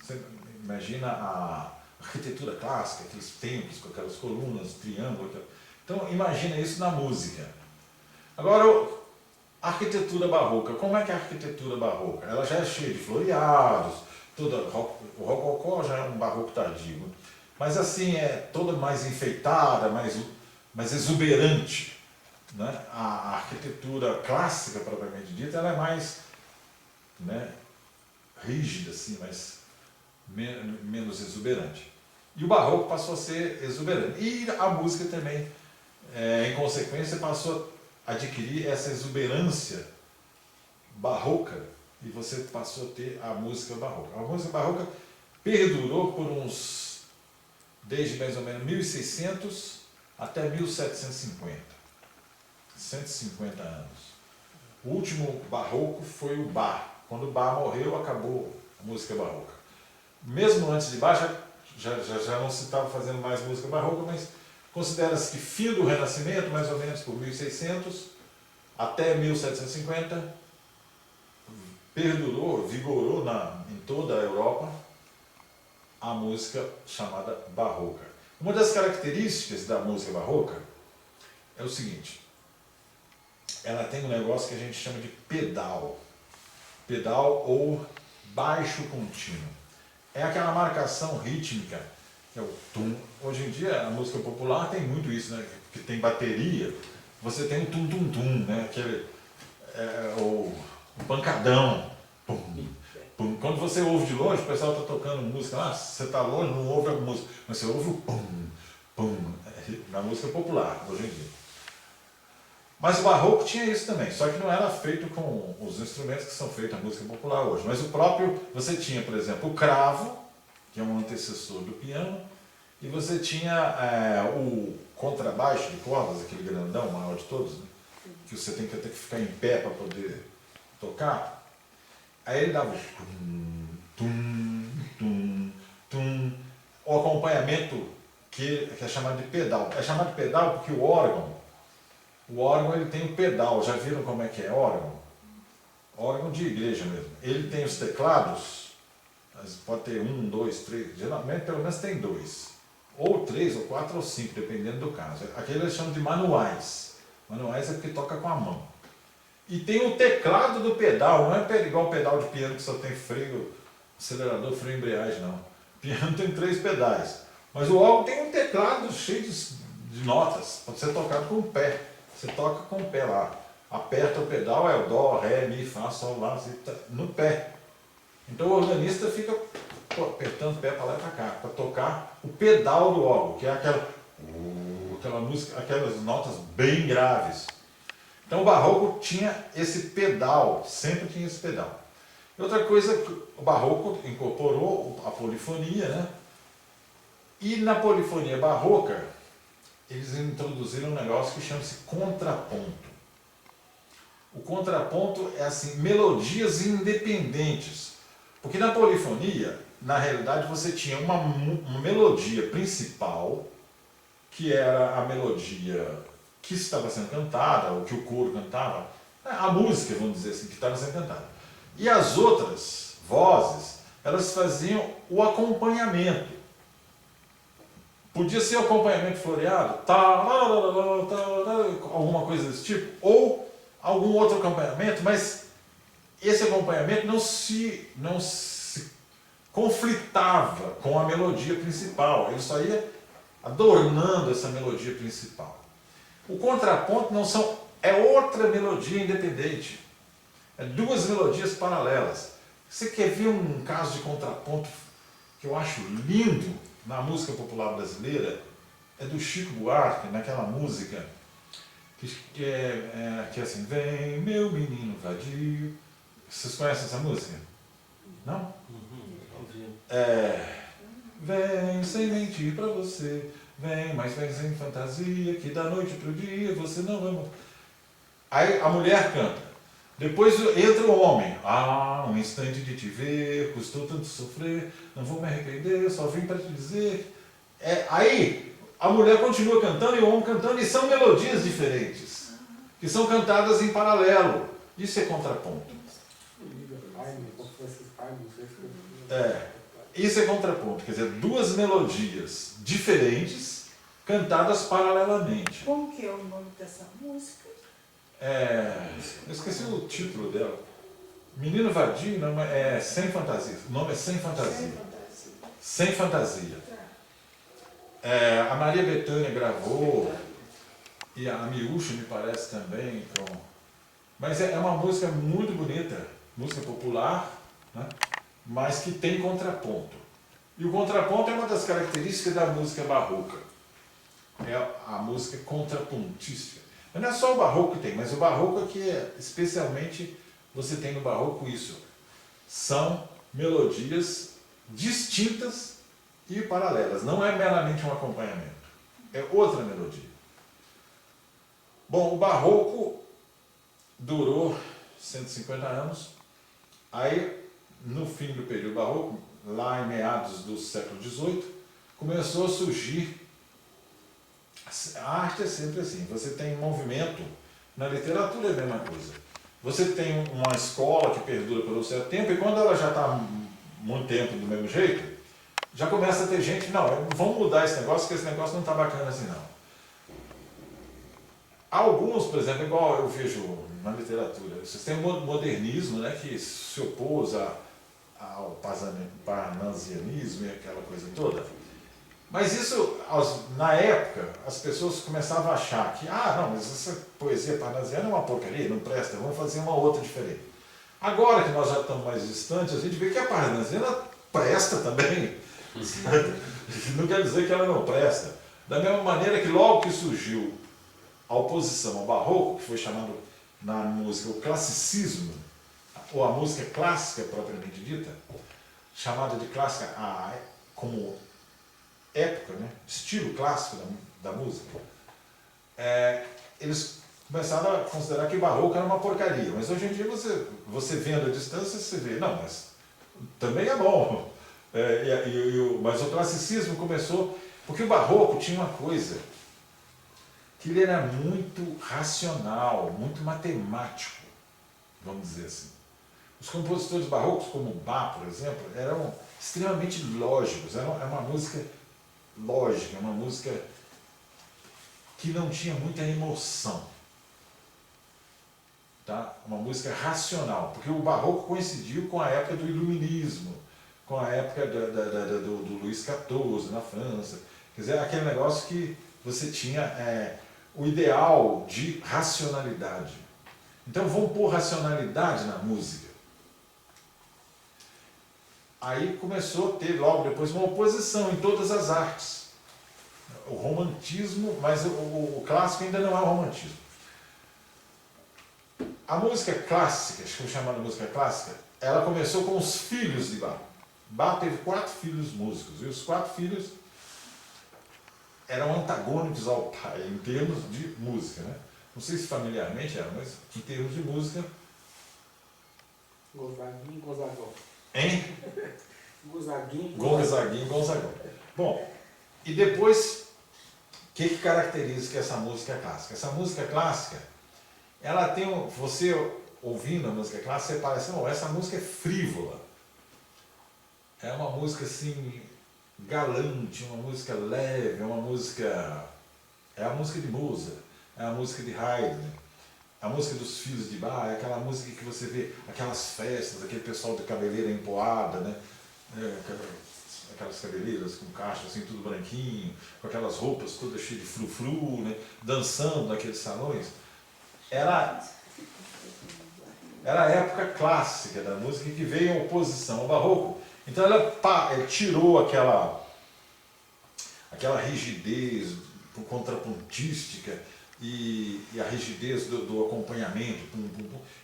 Você imagina a arquitetura clássica, aqueles templos com aquelas colunas, triângulo. Então imagina isso na música. Agora, a arquitetura barroca, como é que é a arquitetura barroca? Ela já é cheia de floreados, o rococó já é um barroco tardio, mas assim, é toda mais enfeitada, mais exuberante. Né? A arquitetura clássica, propriamente dita, ela é mais, né, rígida, assim, menos exuberante. E o barroco passou a ser exuberante. E a música também, em consequência, passou a adquirir essa exuberância barroca, e você passou a ter a música barroca. A música barroca perdurou desde mais ou menos 1600 até 1750. 150 anos. O último barroco foi o Bach. Quando o Bach morreu, acabou a música barroca. Mesmo antes de Bach, já não se estava fazendo mais música barroca, mas considera-se que fim do Renascimento, mais ou menos por 1600 até 1750, perdurou, vigorou em toda a Europa a música chamada barroca. Uma das características da música barroca é o seguinte: ela tem um negócio que a gente chama de pedal ou baixo contínuo. É aquela marcação rítmica, que é o tum. Hoje em dia a música popular tem muito isso, né? Que tem bateria, você tem o tum-tum-tum, né? O pancadão. Pum, pum. Quando você ouve de longe, o pessoal está tocando música lá, você está longe, não ouve a música, mas você ouve o pum, pum, na música popular, hoje em dia. Mas o barroco tinha isso também, só que não era feito com os instrumentos que são feitos na música popular hoje. Mas você tinha, por exemplo, o cravo, que é um antecessor do piano, e você tinha o contrabaixo de cordas, aquele grandão, maior de todos, né? Que você tem que ficar em pé para poder tocar. Aí ele dava tum, tum, tum, tum, o acompanhamento que é chamado de pedal. É chamado de pedal porque o órgão ele tem um pedal. Já viram como é que é órgão? Órgão de igreja mesmo. Ele tem os teclados, pode ter 1, 2, 3, geralmente pelo menos tem 2. Ou 3, ou 4, ou 5, dependendo do caso. Aquele eles chamam de manuais. Manuais é porque toca com a mão. E tem o teclado do pedal, não é igual o pedal de piano que só tem freio, acelerador, freio e embreagem, não. O piano tem 3 pedais. Mas o órgão tem um teclado cheio de notas, pode ser tocado com o pé. Você toca com o pé lá. Aperta o pedal, é o dó, ré, mi, fá, sol, lá, no pé. Então o organista fica apertando o pé para lá e para cá, para tocar o pedal do órgão, que é aquela música, aquelas notas bem graves. Então o barroco tinha esse pedal, sempre tinha esse pedal. Outra coisa que o barroco incorporou a polifonia, né? E na polifonia barroca, eles introduziram um negócio que chama-se contraponto. O contraponto é assim, melodias independentes. Porque na polifonia, na realidade, você tinha uma melodia principal, que era a melodia que estava sendo cantada, ou que o coro cantava, a música, vamos dizer assim, que estava sendo cantada. E as outras vozes, elas faziam o acompanhamento. Podia ser o acompanhamento floreado, alguma coisa desse tipo, ou algum outro acompanhamento, mas esse acompanhamento não se conflitava com a melodia principal, ele só ia adornando essa melodia principal. O contraponto é outra melodia independente, é 2 melodias paralelas. Você quer ver um caso de contraponto que eu acho lindo na música popular brasileira? É do Chico Buarque, naquela música que é assim, vem meu menino vadio. Vocês conhecem essa música? Não? Vem sem mentir pra você, vem, mas vem sem fantasia, que da noite pro dia você não vai... Aí a mulher canta, depois entra o homem, um instante de te ver, custou tanto sofrer, não vou me arrepender, só vim para te dizer... Aí a mulher continua cantando e o homem cantando, e são melodias diferentes, que são cantadas em paralelo. Isso é contraponto. Isso é contraponto, quer dizer, 2 melodias diferentes cantadas paralelamente. Como que é o nome dessa música? Eu esqueci o título dela. Menino Vadio, não, é Sem Fantasia. O nome é Sem Fantasia. Sem Fantasia. A Maria Bethânia gravou, e a Miúcha me parece também. Mas é uma música muito bonita, música popular, né? Mas que tem contraponto. E o contraponto é uma das características da música barroca. É a música contrapontística. Mas não é só o barroco que tem, mas o barroco é que especialmente você tem no barroco isso. São melodias distintas e paralelas. Não é meramente um acompanhamento. É outra melodia. Bom, o barroco durou 150 anos. Aí, no fim do período barroco, lá em meados do século XVIII, começou a surgir. A arte é sempre assim, você tem um movimento, na literatura é a mesma coisa. Você tem uma escola que perdura por um certo tempo, e quando ela já está muito tempo do mesmo jeito, já começa a ter gente, não, vamos mudar esse negócio, porque esse negócio não está bacana assim não. Alguns, por exemplo, igual eu vejo na literatura, vocês têm o modernismo, né, que se opôs ao parnasianismo e aquela coisa toda. Mas isso, na época, as pessoas começavam a achar que, não, mas essa poesia parnasiana é uma porcaria, não presta, vamos fazer uma outra diferente. Agora que nós já estamos mais distantes, a gente vê que a parnasiana presta também. Não quer dizer que ela não presta. Da mesma maneira que logo que surgiu a oposição ao barroco, que foi chamado na música o classicismo, ou a música clássica propriamente dita, chamada de clássica como época, né? Estilo clássico da música, eles começaram a considerar que o barroco era uma porcaria. Mas hoje em dia você vendo a distância, você vê, não, mas também é bom. Mas o classicismo começou, porque o barroco tinha uma coisa, que ele era muito racional, muito matemático, vamos dizer assim. Os compositores barrocos, como Bach, por exemplo, eram extremamente lógicos, era uma música lógica, uma música que não tinha muita emoção. Tá? Uma música racional, porque o barroco coincidiu com a época do iluminismo, com a época do Luís XIV na França. Quer dizer, aquele negócio que você tinha o ideal de racionalidade. Então vamos pôr racionalidade na música. Aí começou a ter logo depois uma oposição em todas as artes. O romantismo, mas o clássico ainda não é o romantismo. A música clássica, acho que eu chamar de música clássica, ela começou com os filhos de Bach. Bach teve 4 filhos músicos, e os 4 filhos eram antagônicos ao pai, em termos de música, né? Não sei se familiarmente eram, mas em termos de música... Gonzaguinho, Gonzagão. Hein? Gonzaguinho, Gonzagão. Bom, e depois, o que caracteriza essa música clássica? Essa música clássica, ela tem, você ouvindo a música clássica, você parece, não, essa música é frívola. É uma música assim, galante, uma música leve, é uma música... É a música de Mozart, é a música de Haydn, a música dos filhos de Bach, é aquela música que você vê, aquelas festas, aquele pessoal de cabeleira empoada, né? Aquelas cabeleiras com caixa assim, tudo branquinho, com aquelas roupas todas cheias de frufru, né? Dançando naqueles salões. Era a época clássica da música que veio em oposição ao barroco. Então ela tirou aquela rigidez contrapontística e a rigidez do acompanhamento,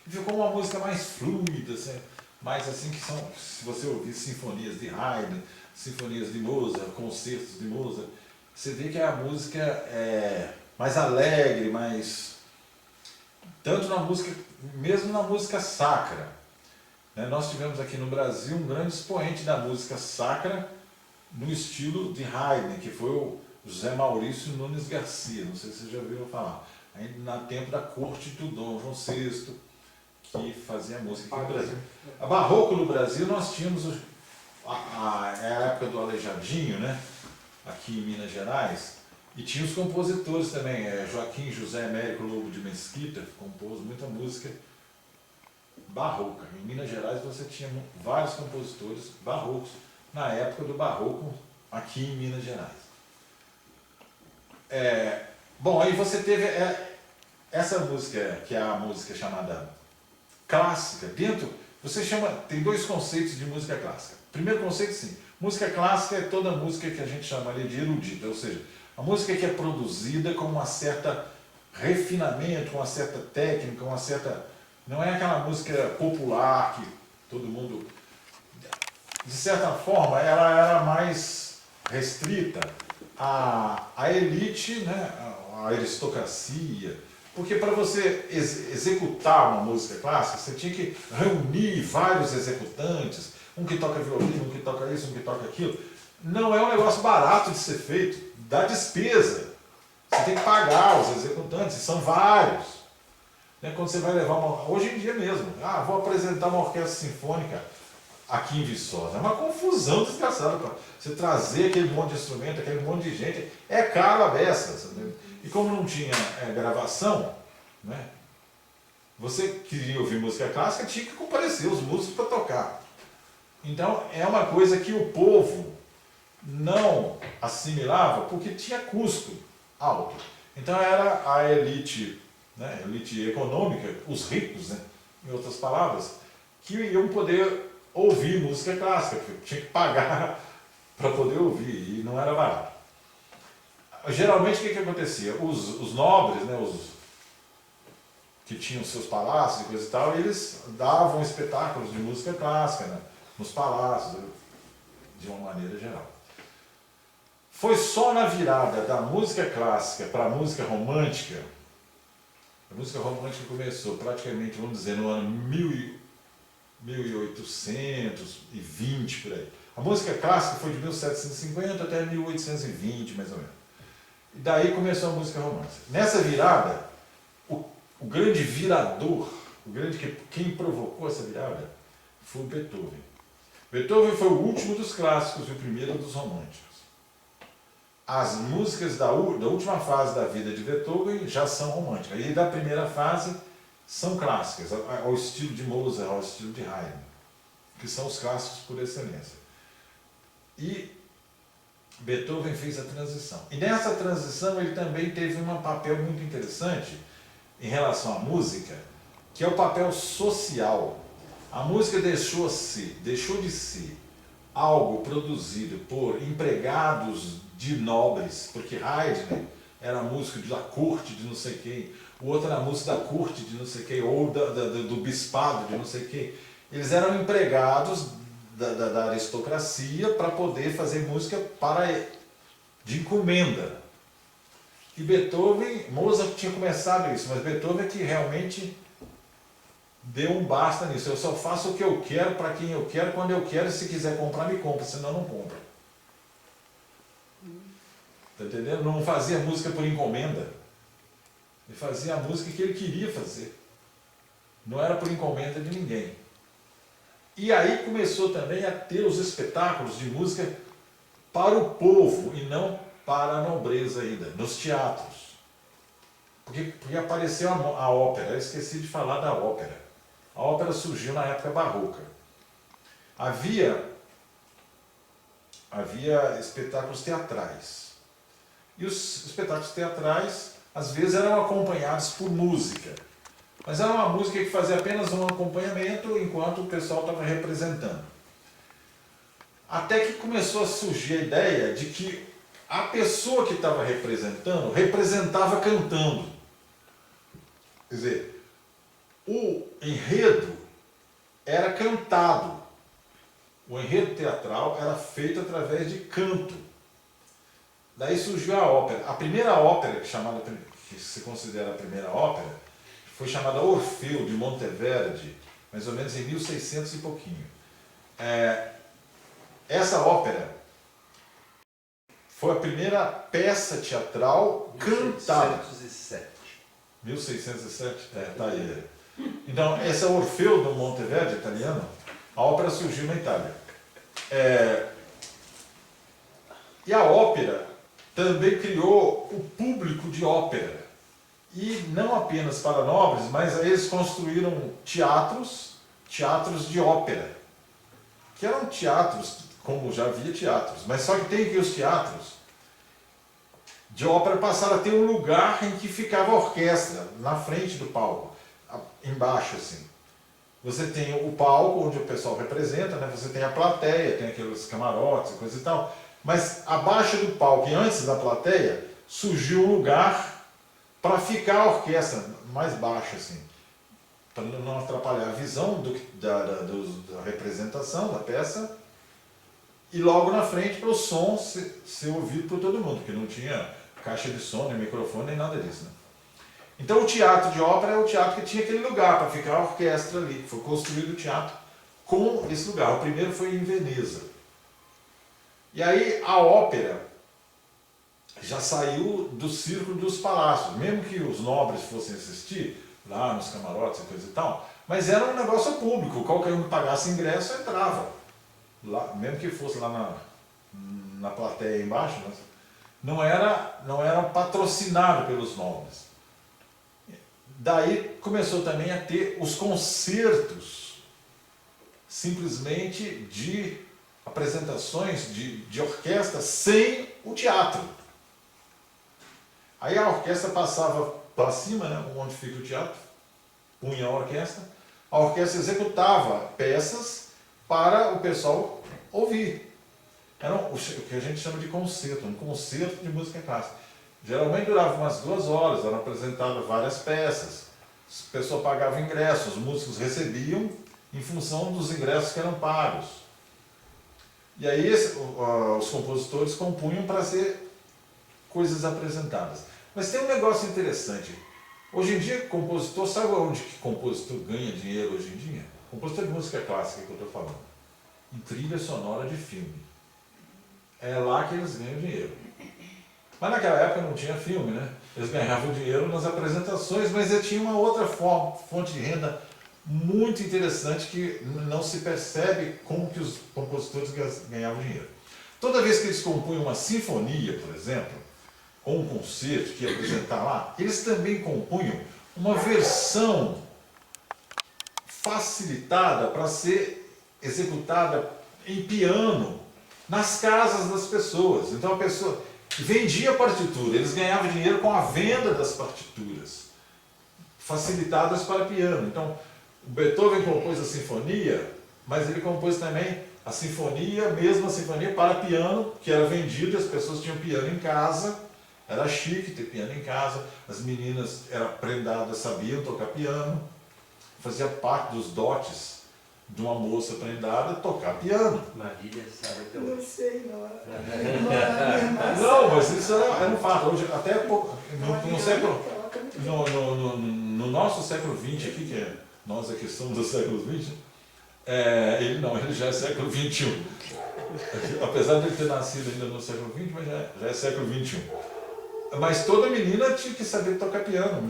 e ficou uma música mais fluida, assim, mais assim, que são, se você ouvir sinfonias de Haydn, sinfonias de Mozart, concertos de Mozart, você vê que a música é mais alegre, mais... Tanto na música, mesmo na música sacra. Né? Nós tivemos aqui no Brasil um grande expoente da música sacra no estilo de Haydn, que foi o José Maurício Nunes Garcia, não sei se você já ouviu falar, ainda no tempo da corte do Dom João VI, que fazia música aqui no Brasil. A barroco no Brasil nós tínhamos a época do Aleijadinho, né? Aqui em Minas Gerais, e tinha os compositores também, Joaquim José Américo Lobo de Mesquita, compôs muita música barroca. Em Minas Gerais você tinha vários compositores barrocos, na época do barroco aqui em Minas Gerais. Bom, aí você teve essa música, que é a música chamada clássica. Dentro, tem 2 conceitos de música clássica. Primeiro conceito, sim, música clássica é toda música que a gente chamaria de erudita, ou seja, a música que é produzida com uma certa refinamento, com uma certa técnica, com uma certa... Não é aquela música popular que todo mundo... De certa forma, ela era mais restrita à elite, né? À aristocracia, porque para você executar uma música clássica, você tinha que reunir vários executantes, um que toca violino, um que toca isso, um que toca aquilo. Não é um negócio barato de ser feito, dá despesa. Você tem que pagar os executantes, e são vários. Quando você vai levar hoje em dia mesmo, vou apresentar uma orquestra sinfônica aqui em Viçosa. É uma confusão desgraçada para você trazer aquele monte de instrumento, aquele monte de gente. É caro a beça. Sabe? E como não tinha gravação, né, você queria ouvir música clássica, tinha que comparecer os músicos para tocar. Então é uma coisa que o povo não assimilava porque tinha custo alto. Então era a elite, né, elite econômica, os ricos, né, em outras palavras, que iam poder ouvir música clássica, porque tinha que pagar para poder ouvir, e não era barato. Geralmente o que acontecia? Os nobres, né, os que tinham seus palácios e coisa e tal, eles davam espetáculos de música clássica, né, nos palácios, de uma maneira geral. Foi só na virada da música clássica para a música romântica, A música romântica começou praticamente, vamos dizer, no ano 1820, por aí. A música clássica foi de 1750 até 1820, mais ou menos. E daí começou a música romântica. Nessa virada, o grande virador, quem provocou essa virada, foi o Beethoven. Beethoven foi o último dos clássicos e o primeiro dos românticos. As músicas da última fase da vida de Beethoven já são românticas. E da primeira fase são clássicas, ao estilo de Mozart, ao estilo de Haydn, que são os clássicos por excelência. E Beethoven fez a transição. E nessa transição ele também teve um papel muito interessante em relação à música, que é o papel social. A música deixou de ser algo produzido por empregados de nobres, porque Haydn era músico da corte de não sei quem, o outro era músico da corte de não sei quem, ou do bispado de não sei quem. Eles eram empregados da aristocracia para poder fazer música de encomenda. E Beethoven, Mozart tinha começado isso, mas Beethoven é que realmente deu um basta nisso. Eu só faço o que eu quero, para quem eu quero, quando eu quero, e se quiser comprar, me compra, senão não compra. Está entendendo? Não fazia música por encomenda. Ele fazia a música que ele queria fazer. Não era por encomenda de ninguém. E aí começou também a ter os espetáculos de música para o povo e não para a nobreza ainda, nos teatros. Porque apareceu a ópera, eu esqueci de falar da ópera. A ópera surgiu na época barroca. Havia espetáculos teatrais. E os espetáculos teatrais, às vezes, eram acompanhados por música. Mas era uma música que fazia apenas um acompanhamento enquanto o pessoal estava representando. Até que começou a surgir a ideia de que a pessoa que estava representando, representava cantando. Quer dizer, o enredo era cantado. O enredo teatral era feito através de canto. Daí surgiu a ópera. A primeira ópera, que se considera a primeira ópera, foi chamada Orfeu, de Monteverdi, mais ou menos em 1600 e pouquinho. Essa ópera foi a primeira peça teatral cantada. 1607, tá aí. Então, esse é o Orfeu do Monteverdi, italiano. A ópera surgiu na Itália. E a ópera também criou o público de ópera. E não apenas para nobres, mas eles construíram teatros de ópera. Que eram teatros, como já havia teatros, mas só que tem que os teatros de ópera passaram a ter um lugar em que ficava a orquestra, na frente do palco, embaixo assim. Você tem o palco, onde o pessoal representa, né? Você tem a plateia, tem aqueles camarotes e coisa e tal, mas abaixo do palco e antes da plateia, surgiu um lugar para ficar a orquestra mais baixa, assim, para não atrapalhar a visão da representação da peça, e logo na frente para o som ser ouvido por todo mundo, porque não tinha caixa de som, nem microfone, nem nada disso. Né? Então o teatro de ópera é o teatro que tinha aquele lugar para ficar a orquestra ali. Foi construído o teatro com esse lugar. O primeiro foi em Veneza. E aí a ópera já saiu do círculo dos palácios, mesmo que os nobres fossem assistir, lá nos camarotes e coisa e tal, mas era um negócio público, qualquer um que pagasse ingresso entrava, lá, mesmo que fosse lá na plateia embaixo, mas não era patrocinado pelos nobres. Daí começou também a ter os concertos, simplesmente de apresentações de orquestra sem o teatro. Aí a orquestra passava para cima, né, onde fica o teatro, punha a orquestra executava peças para o pessoal ouvir. Era o que a gente chama de concerto, um concerto de música clássica. Geralmente durava umas 2 horas, eram apresentadas várias peças, a pessoa pagava ingressos, os músicos recebiam em função dos ingressos que eram pagos. E aí os compositores compunham para ser coisas apresentadas. Mas tem um negócio interessante. Hoje em dia, compositor, sabe onde que compositor ganha dinheiro hoje em dia? Compositor de música clássica que eu estou falando. Em trilha sonora de filme. É lá que eles ganham dinheiro. Mas naquela época não tinha filme, né? Eles ganhavam dinheiro nas apresentações, mas eles tinham uma outra fonte de renda muito interessante que não se percebe como que os compositores ganhavam dinheiro. Toda vez que eles compunham uma sinfonia, por exemplo, ou um concerto que ia apresentar lá, eles também compunham uma versão facilitada para ser executada em piano nas casas das pessoas. Então a pessoa vendia a partitura, eles ganhavam dinheiro com a venda das partituras, facilitadas para piano. Então, o Beethoven compôs a sinfonia, mas ele compôs também a sinfonia, mesmo a sinfonia para piano, que era vendida, as pessoas tinham piano em casa, era chique ter piano em casa, as meninas eram prendadas, sabiam tocar piano, fazia parte dos dotes de uma moça prendada tocar piano. Marília sabe até Não hoje. sei, não. Não, mas isso era um fato. Hoje, até pouco, no século, no nosso século XX aqui, que é, nós aqui somos do século XX, ele já é século XXI. Apesar de ele ter nascido ainda no século XX, mas já é século XXI. Mas toda menina tinha que saber tocar piano,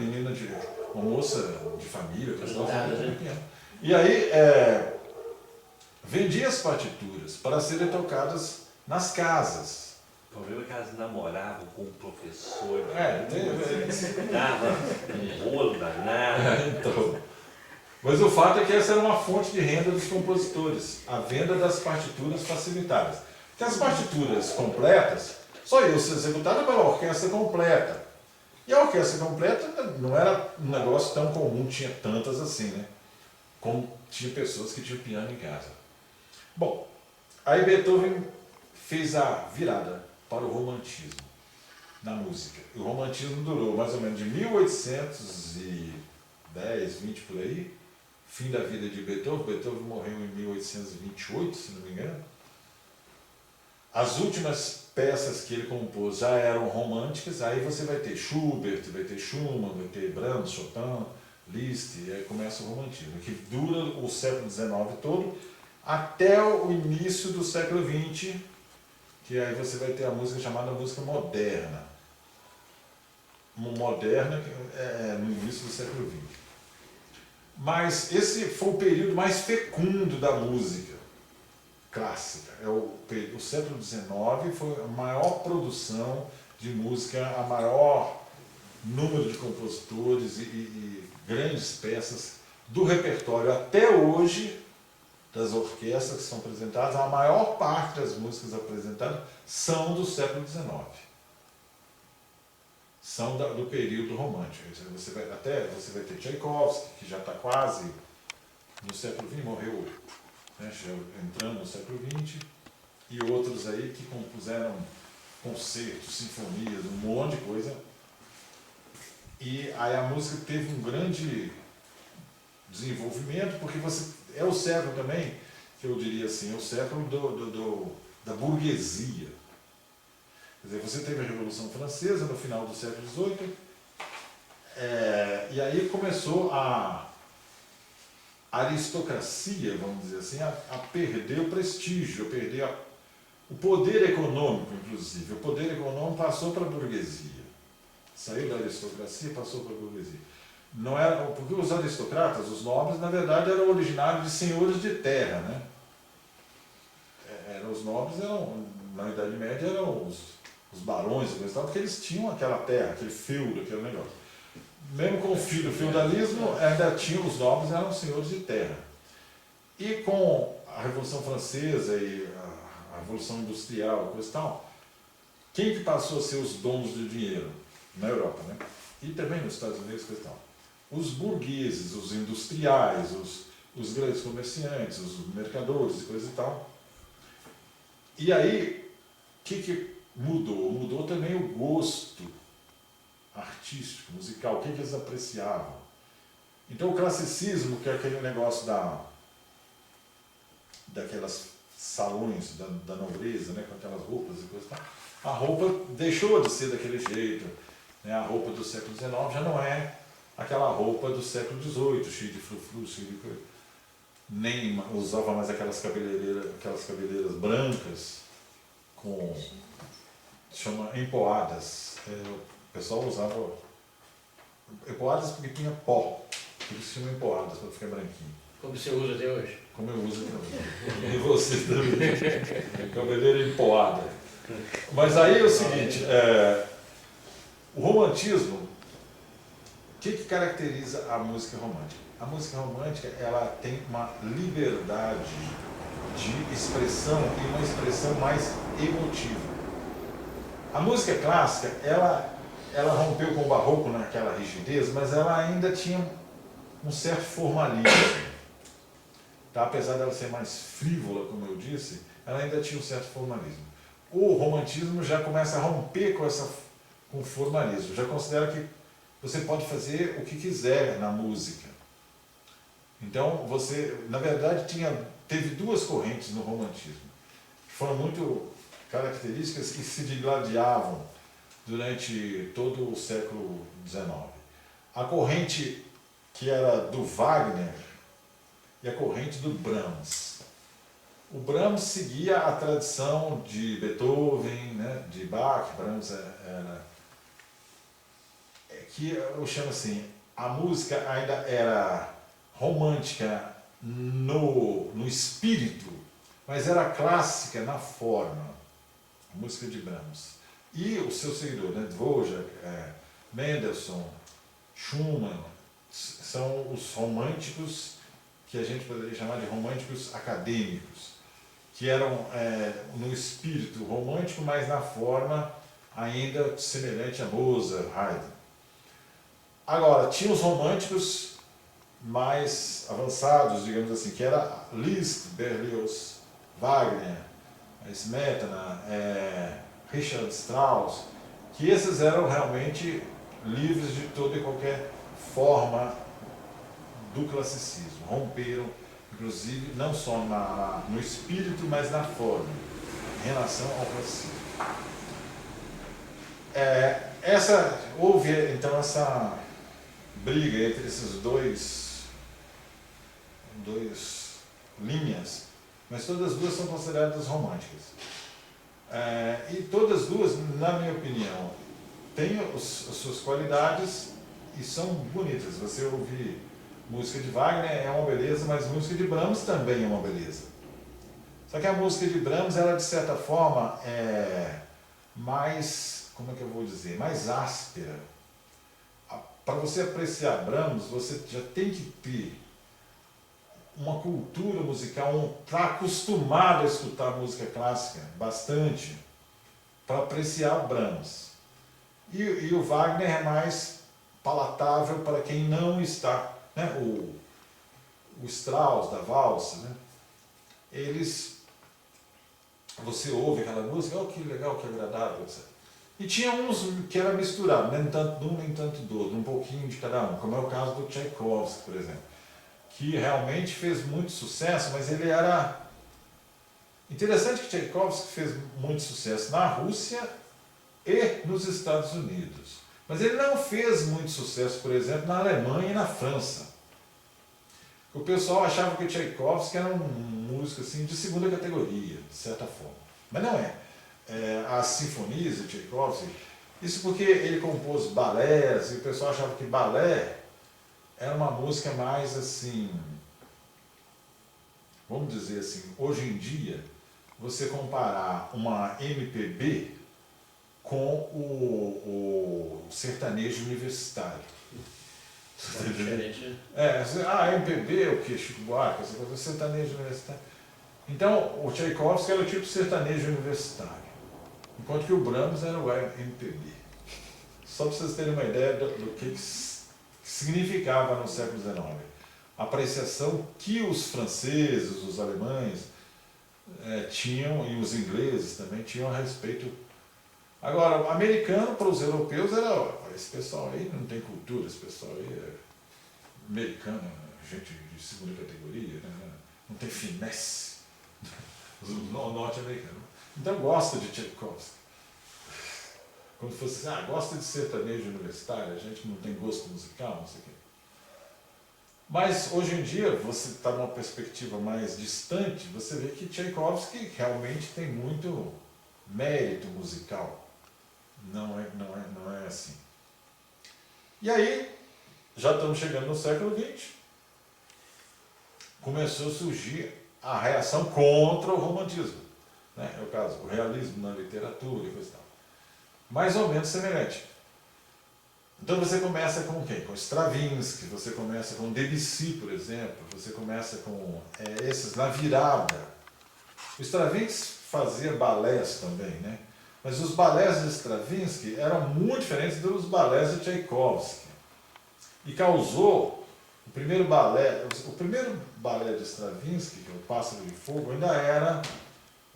uma moça de família, que sabia tocar piano. E aí, vendia as partituras para serem tocadas nas casas. O problema é que elas namoravam com o professor. Dava um rolo danado. Então. Mas o fato é que essa era uma fonte de renda dos compositores, a venda das partituras facilitadas. Porque as partituras completas só iam ser executadas pela orquestra completa. E a orquestra completa não era um negócio tão comum, tinha tantas assim, né? Como tinha pessoas que tinham piano em casa. Bom, aí Beethoven fez a virada para o romantismo na música. O romantismo durou mais ou menos de 1810, 20 por aí, fim da vida de Beethoven. Beethoven morreu em 1828, se não me engano. As últimas peças que ele compôs já eram românticas, aí você vai ter Schubert, vai ter Schumann, vai ter Brahms, Chopin, Liszt, e aí começa o romantismo, que dura o século XIX todo, até o início do século XX, que aí você vai ter a música chamada música moderna. Moderna no início do século XX. Mas esse foi o período mais fecundo da música clássica. O século XIX foi a maior produção de música, a maior número de compositores e grandes peças do repertório até hoje das orquestras que são apresentadas. A maior parte das músicas apresentadas são do século XIX. São do período romântico. Você vai ter Tchaikovsky, que já está quase no século XX, morreu, né, entrando no século XX, e outros aí que compuseram concertos, sinfonias, um monte de coisa. E aí a música teve um grande desenvolvimento, porque é o século também, que eu diria assim, é o século da burguesia. Quer dizer, você teve a Revolução Francesa no final do século XVIII, e aí começou a aristocracia, vamos dizer assim, a perder o prestígio, a perder o poder econômico, inclusive. O poder econômico passou para a burguesia. Saiu da aristocracia e passou para a burguesia. Não era, porque os aristocratas, os nobres, na verdade, eram originários de senhores de terra, né? Os nobres na Idade Média, eram os barões, porque eles tinham aquela terra, aquele feudo, aquele negócio. Mesmo com o feudalismo, ainda tinham, os nobres eram senhores de terra. E com a Revolução Francesa e a Revolução Industrial, coisa e tal, quem que passou a ser os donos do dinheiro? Na Europa, né? E também nos Estados Unidos, coisa e tal. Os burgueses, os industriais, os grandes comerciantes, os mercadores e coisa e tal. E aí, o que mudou? Mudou também o gosto artístico, musical, o que eles apreciavam. Então o classicismo, que é aquele negócio daquelas salões da nobreza, né, com aquelas roupas e coisa e tal, a roupa deixou de ser daquele jeito, né, a roupa do século XIX já não é aquela roupa do século XVIII, cheia de frufru, cheia de coisa. Nem usava mais aquelas cabeleireiras brancas com, chama empoadas. O pessoal usava empoadas porque tinha pó, por isso chama empoadas, para ficar branquinho. Como você usa até hoje? Como eu uso também. E você também. Cabeleira empoada. Mas aí é o seguinte, o romantismo, o que caracteriza a música romântica? A música romântica, ela tem uma liberdade de expressão e uma expressão mais emotiva. A música clássica, ela rompeu com o barroco naquela rigidez, mas ela ainda tinha um certo formalismo. Tá? Apesar dela ser mais frívola, como eu disse, ela ainda tinha um certo formalismo. O romantismo já começa a romper com o formalismo, já considera que você pode fazer o que quiser na música. Então, você, na verdade, teve duas correntes no romantismo, que foram muito características e se digladiavam durante todo o século XIX. A corrente que era do Wagner e a corrente do Brahms. O Brahms seguia a tradição de Beethoven, né, de Bach. Brahms que eu chamo assim, a música ainda era romântica no espírito, mas era clássica na forma, a música de Brahms. E o seu seguidor, né, Dvorak, Mendelssohn, Schumann, são os românticos que a gente poderia chamar de românticos acadêmicos, que eram no espírito romântico, mas na forma ainda semelhante a Mozart, Haydn. Agora, tinha os românticos mais avançados, digamos assim, que era Liszt, Berlioz, Wagner, Smetana, Richard Strauss, que esses eram realmente livres de toda e qualquer forma do classicismo. Romperam, inclusive, não só no espírito, mas na forma, em relação ao classicismo. Houve, então, essa briga entre esses dois linhas, mas todas as duas são consideradas românticas. E todas as duas, na minha opinião, têm as suas qualidades e são bonitas. Você ouvir música de Wagner é uma beleza, mas música de Brahms também é uma beleza. Só que a música de Brahms, ela de certa forma é mais, como é que eu vou dizer, mais áspera. Para você apreciar Brahms, você já tem que ter uma cultura musical, estar acostumado a escutar música clássica bastante para apreciar Brahms. E o Wagner é mais palatável para quem não está, né? O Strauss da valsa, né? Você ouve aquela música, oh, que legal, que agradável, etc. E tinha uns que era misturado, nem tanto de um, nem tanto do outro, um pouquinho de cada um, como é o caso do Tchaikovsky, por exemplo, que realmente fez muito sucesso, mas ele era... Interessante que Tchaikovsky fez muito sucesso na Rússia e nos Estados Unidos. Mas ele não fez muito sucesso, por exemplo, na Alemanha e na França. O pessoal achava que o Tchaikovsky era um músico assim, de segunda categoria, de certa forma. Mas não é. As sinfonias de Tchaikovsky, isso porque ele compôs balés, e o pessoal achava que balé era uma música mais assim, vamos dizer assim, hoje em dia, você comparar uma MPB com o sertanejo universitário. É diferente, né? MPB, o que? Chico Buarque, essa coisa, sertanejo universitário. Então, o Tchaikovsky era o tipo sertanejo universitário, enquanto que o Brahms era o MPB. Só para vocês terem uma ideia do que significava no século XIX. A apreciação que os franceses, os alemães tinham, e os ingleses também tinham a respeito. Agora, o americano para os europeus era, esse pessoal aí não tem cultura, esse pessoal aí é americano, gente de segunda categoria, né? Não tem finesse, os norte-americanos. Então gosta de Tchaikovsky. Quando fosse assim, gosta de sertanejo universitário, a gente não tem gosto musical, não sei o quê. Mas hoje em dia, você está numa perspectiva mais distante, você vê que Tchaikovsky realmente tem muito mérito musical. Não é assim. E aí, já estamos chegando no século XX, começou a surgir a reação contra o romantismo. Né? É o caso, o realismo na literatura e coisa e tal. Mais ou menos semelhante. Então você começa com quem? Com Stravinsky, você começa com Debussy, por exemplo, você começa com esses na virada. O Stravinsky fazia balés também, né? Mas os balés de Stravinsky eram muito diferentes dos balés de Tchaikovsky. E causou o primeiro balé de Stravinsky, que é o Pássaro de Fogo, ainda era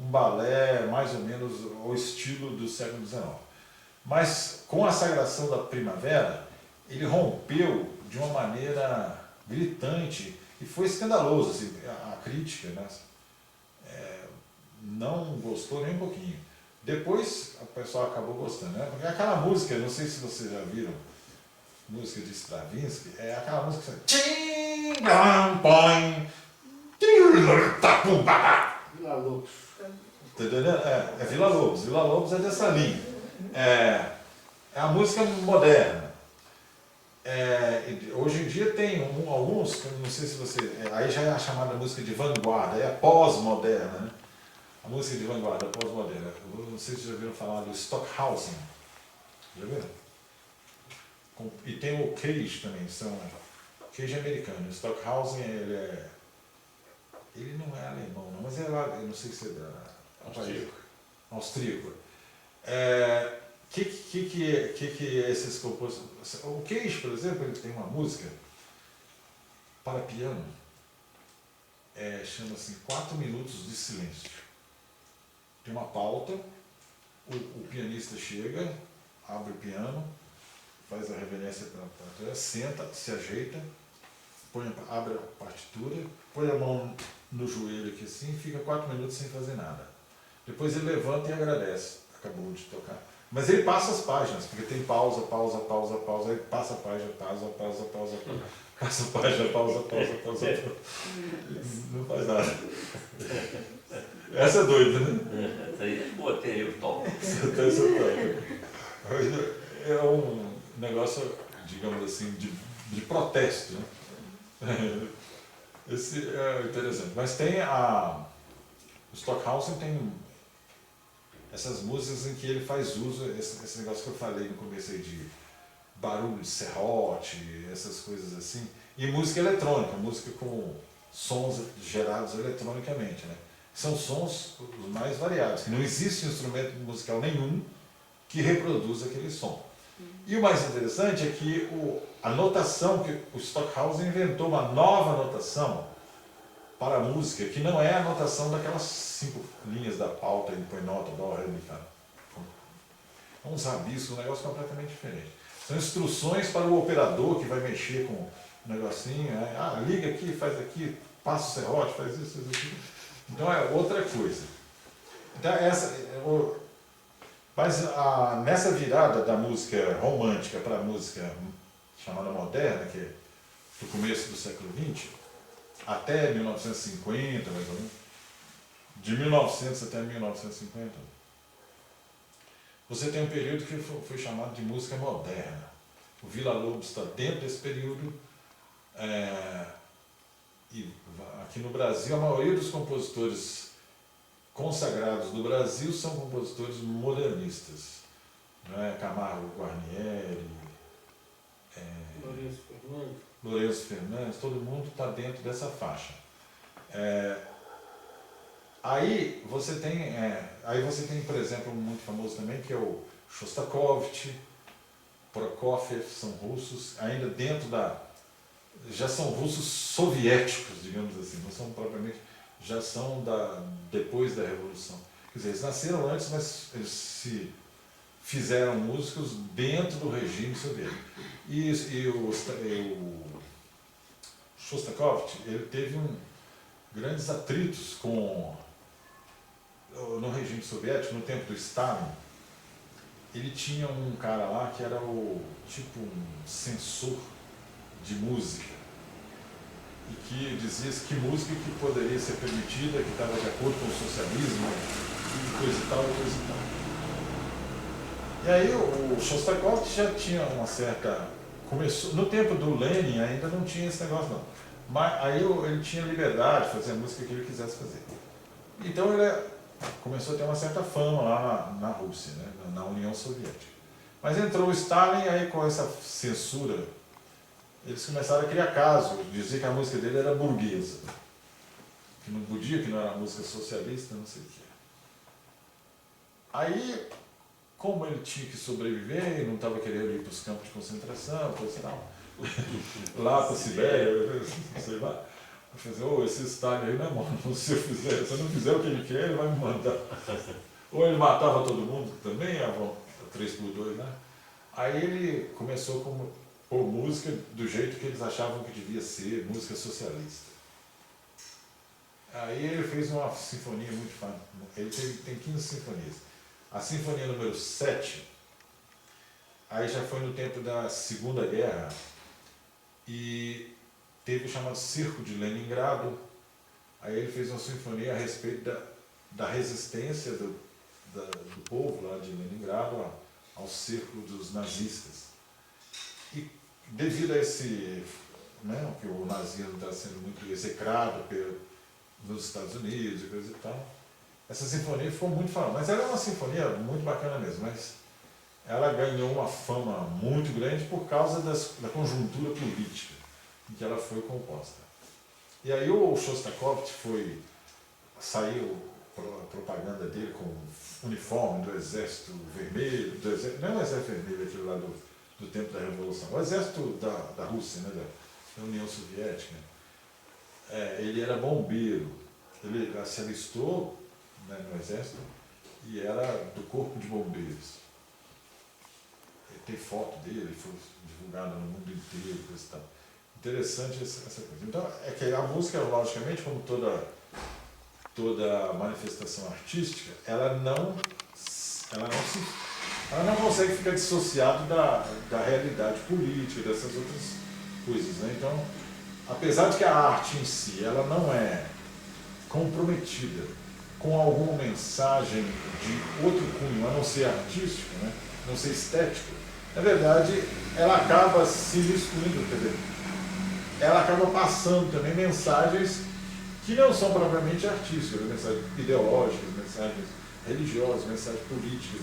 um balé mais ou menos o estilo do século XIX. Mas com a sagração da primavera, ele rompeu de uma maneira gritante e foi escandaloso. Assim, a crítica, né, não gostou nem um pouquinho. Depois o pessoal acabou gostando. Né? Porque aquela música, não sei se vocês já viram, música de Stravinsky, é aquela música que Vila Lobos. tá entendendo? É Vila Lobos. Vila Lobos é dessa linha. É a música moderna. Hoje em dia tem alguns, não sei se você. Aí já é a chamada música de vanguarda, é a pós-moderna. Né? A música de vanguarda, pós-moderna. Não sei se vocês já viram falar do Stockhausen. Já viram? E tem o Cage também, Cage americano. O Stockhausen, ele não é alemão, não, mas é lá, eu não sei se é austríaco. Que é esses compositores? O Cage, por exemplo, ele tem uma música para piano, chama-se 4 minutos de silêncio. Tem uma pauta, o pianista chega, abre o piano, faz a reverência para a trás, senta, se ajeita, abre a partitura, põe a mão no joelho aqui assim, fica 4 minutos sem fazer nada. Depois ele levanta e agradece, acabou de tocar. Mas ele passa as páginas, porque tem pausa, aí passa a página, pausa, passa a página, pausa. Não faz nada. Essa é doida, né? Essa aí é boa, até eu toco. É um negócio, digamos assim, de protesto. Né? Esse é interessante. Mas tem o Stockhausen tem essas músicas em que ele faz uso, esse negócio que eu falei no começo aí de barulho de serrote, essas coisas assim, e música eletrônica, música com sons gerados eletronicamente, né? São sons os mais variados, que não existe instrumento musical nenhum que reproduza aquele som. E o mais interessante é que a notação, que o Stockhausen inventou uma nova notação para a música, que não é a notação daquelas 5 linhas da pauta, ele põe nota, dó, ré, mi, fá. É uns rabiscos, um negócio completamente diferente. São instruções para o operador que vai mexer com o negocinho, liga aqui, faz aqui, passa o serrote, faz isso, faz aquilo. Então é outra coisa. Então, mas nessa virada da música romântica para a música chamada moderna, que é do começo do século XX, até 1950, mais ou menos, de 1900 até 1950, você tem um período que foi chamado de música moderna. O Vila Lobos está dentro desse período. E aqui no Brasil, a maioria dos compositores consagrados do Brasil são compositores modernistas. Né? Camargo Guarnieri, Lourenço Fernandes, todo mundo está dentro dessa faixa. Aí você tem, por exemplo, um muito famoso também, que é o Shostakovich, Prokofiev, são russos, ainda dentro já são russos soviéticos, digamos assim, não são propriamente, já são depois da Revolução. Quer dizer, eles nasceram antes, mas eles se fizeram músicos dentro do regime soviético. E o Shostakovich, ele teve grandes atritos no regime soviético, no tempo do Stalin. ele tinha um cara lá que era tipo um censor de música. E que dizia que música que poderia ser permitida, que estava de acordo com o socialismo, e coisa e tal, e coisa e tal. E aí o Shostakovich já tinha uma certa... Começou, no tempo do Lenin ainda não tinha esse negócio não. Mas aí ele tinha liberdade de fazer a música que ele quisesse fazer. Então ele começou a ter uma certa fama lá na Rússia, né, na União Soviética. Mas entrou o Stalin, aí com essa censura, eles começaram a criar casos, dizer que a música dele era burguesa, que não podia, que não era música socialista, não sei o que. Aí, como ele tinha que sobreviver, ele não estava querendo ir para os campos de concentração, coisa e tal, lá para a Sibéria, sei lá, eu falei assim, esse Stalin aí não é bom, se eu não fizer o que ele quer, ele vai me mandar. Ou ele matava todo mundo também, a 3x2, né? Aí ele começou a pôr música do jeito que eles achavam que devia ser, música socialista. Aí ele fez uma sinfonia muito famosa, ele tem 15 sinfonias. A sinfonia número 7, aí já foi no tempo da Segunda Guerra, e teve o chamado Circo de Leningrado. Aí ele fez uma sinfonia a respeito da resistência do povo lá de Leningrado ao cerco dos nazistas. E devido a esse, né, que o nazismo está sendo muito execrado nos Estados Unidos e coisa e tal, essa sinfonia ficou muito famosa. Mas ela é uma sinfonia muito bacana mesmo, mas ela ganhou uma fama muito grande por causa da conjuntura política em que ela foi composta. E aí o Shostakovich saiu a propaganda dele com uniforme do Exército Vermelho, não é o Exército Vermelho, aquele lá do tempo da Revolução, o Exército da Rússia, né, da União Soviética. Ele era bombeiro, ele se alistou, né, no Exército e era do Corpo de Bombeiros. Tem foto dele, foi divulgada no mundo inteiro, coisa e tal. Interessante essa coisa. Então, é que a música, logicamente, como toda manifestação artística, ela não consegue ficar dissociada da realidade política, dessas outras coisas, né? Então, apesar de que a arte em si, ela não é comprometida com alguma mensagem de outro cunho, a não ser artístico, né? Não ser estético, na verdade, ela acaba se misturando, quer dizer, ela acaba passando também mensagens que não são propriamente artísticas, mensagens ideológicas, mensagens religiosas, mensagens políticas,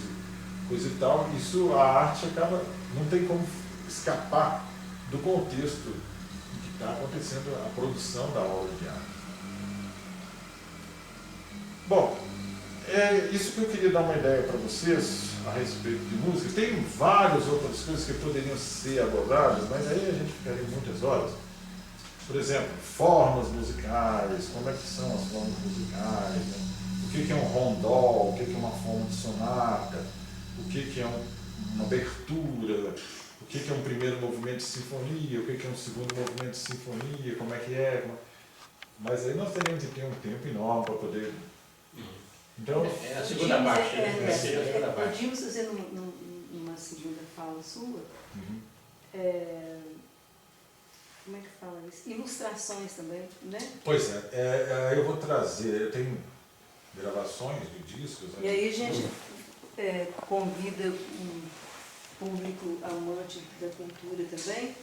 coisa e tal. Isso, a arte acaba, não tem como escapar do contexto em que está acontecendo a produção da obra de arte. Bom, é isso que eu queria dar uma ideia para vocês a respeito de música. Tem várias outras coisas que poderiam ser abordadas, mas aí a gente ficaria muitas horas. Por exemplo, formas musicais, como é que são as formas musicais, né? O que é um rondó, o que é uma forma de sonata, o que é uma abertura, o que é um primeiro movimento de sinfonia, o que é um segundo movimento de sinfonia, como é que é. Mas aí nós teríamos que ter um tempo enorme para poder... Então, É a segunda parte, né? A segunda parte. Podíamos fazer numa segunda fala sua, como é que fala isso? Ilustrações também, né? Pois eu vou trazer, eu tenho gravações de discos. E aí a gente convida um público amante da cultura também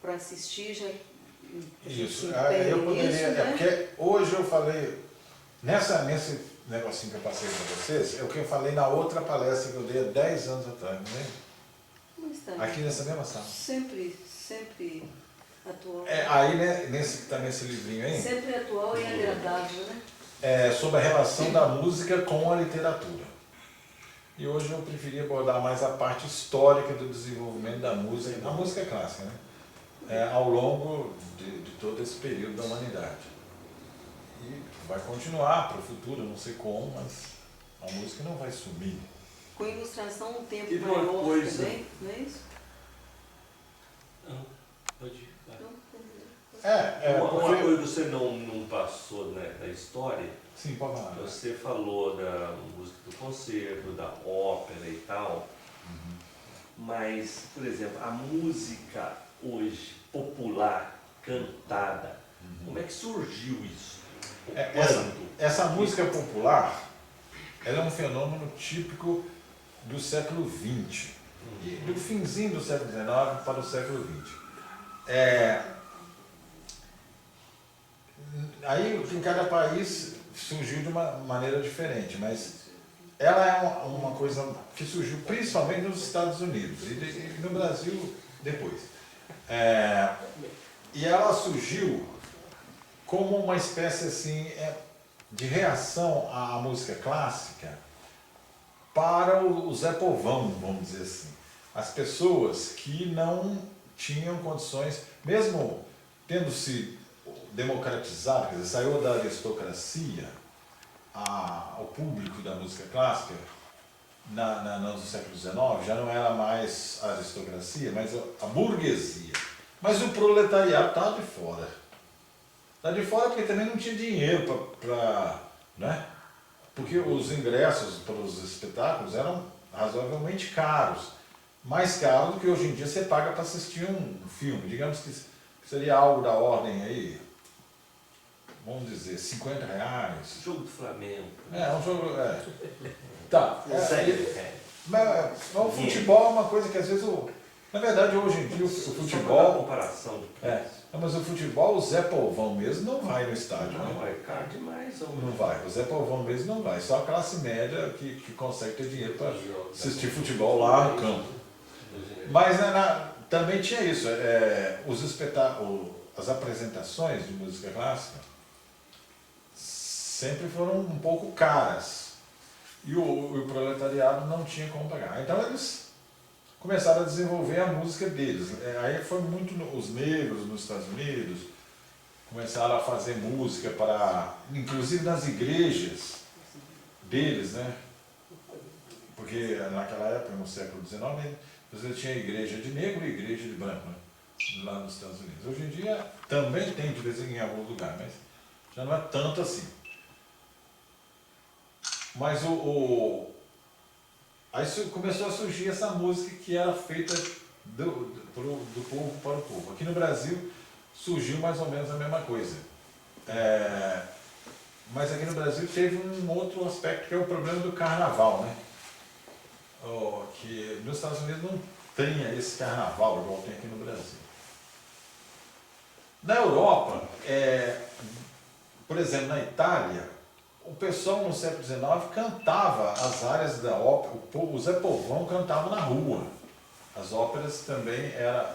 para assistir já. Isso, eu poderia, né? porque hoje eu falei, nesse negocinho que eu passei para vocês, é o que eu falei na outra palestra que eu dei há 10 anos atrás, não é? Como está? Aqui nessa mesma sala. Sempre atual. Aí, né, que está nesse livrinho aí, Sempre atual e agradável, né? sobre a relação da música com a literatura. E hoje eu preferi abordar mais a parte histórica do desenvolvimento da música, a música clássica, né? Ao longo de todo esse período da humanidade. E vai continuar para o futuro, não sei como, mas a música não vai sumir. Com ilustração um tempo E uma maior coisa- também, não é isso? Não, pode ir. Não, Uma Porque... coisa que você não passou, né, da história Sim, pode falar. Você falou da música do concerto, da ópera e tal, mas, por exemplo, a música hoje popular, cantada, como é que surgiu isso? Essa música popular, ela é um fenômeno típico do século XX, do finzinho do século XIX para o século XX. Aí, em cada país, surgiu de uma maneira diferente, mas ela é uma coisa que surgiu principalmente nos Estados Unidos e no Brasil depois. E ela surgiu como uma espécie assim, de reação à música clássica para o Zé Povão, vamos dizer assim. As pessoas que não tinham condições, mesmo tendo se democratizado, quer dizer, saiu da aristocracia ao público da música clássica no século XIX, já não era mais a aristocracia, mas a burguesia. Mas o proletariado estava de fora. Está de fora porque também não tinha dinheiro para... né? Porque os ingressos para os espetáculos eram razoavelmente caros. Mais caro do que hoje em dia você paga para assistir um filme. Digamos que seria algo da ordem aí, vamos dizer, R$50. Jogo do Flamengo. Um jogo... Tá. Mas o Sim. futebol é uma coisa que às vezes... Na verdade, hoje em dia, o Só pra dar futebol... comparação de preço. Mas o futebol, o Zé Povão mesmo não vai no estádio, Não, né? é caro demais. Não vai. O Zé Povão mesmo não vai. Só a classe média que consegue ter dinheiro para assistir futebol lá no campo. Mas também tinha isso. Os espetáculos, as apresentações de música clássica sempre foram um pouco caras. E o proletariado não tinha como pagar. Então eles começaram a desenvolver a música deles. Aí foi muito os negros nos Estados Unidos, começaram a fazer música para, inclusive nas igrejas deles, né? Porque naquela época, no século XIX, você tinha igreja de negro e igreja de branco, né? Lá nos Estados Unidos. Hoje em dia também tem de vez em algum lugar, mas já não é tanto assim. Mas aí começou a surgir essa música que era feita do povo para o povo. Aqui no Brasil surgiu mais ou menos a mesma coisa. Mas aqui no Brasil teve um outro aspecto que é o problema do carnaval, né? Que nos Estados Unidos não tem esse carnaval igual tem aqui no Brasil. Na Europa, por exemplo, na Itália, o pessoal no século XIX cantava as áreas da ópera, o Zé Povão cantava na rua. As óperas também era,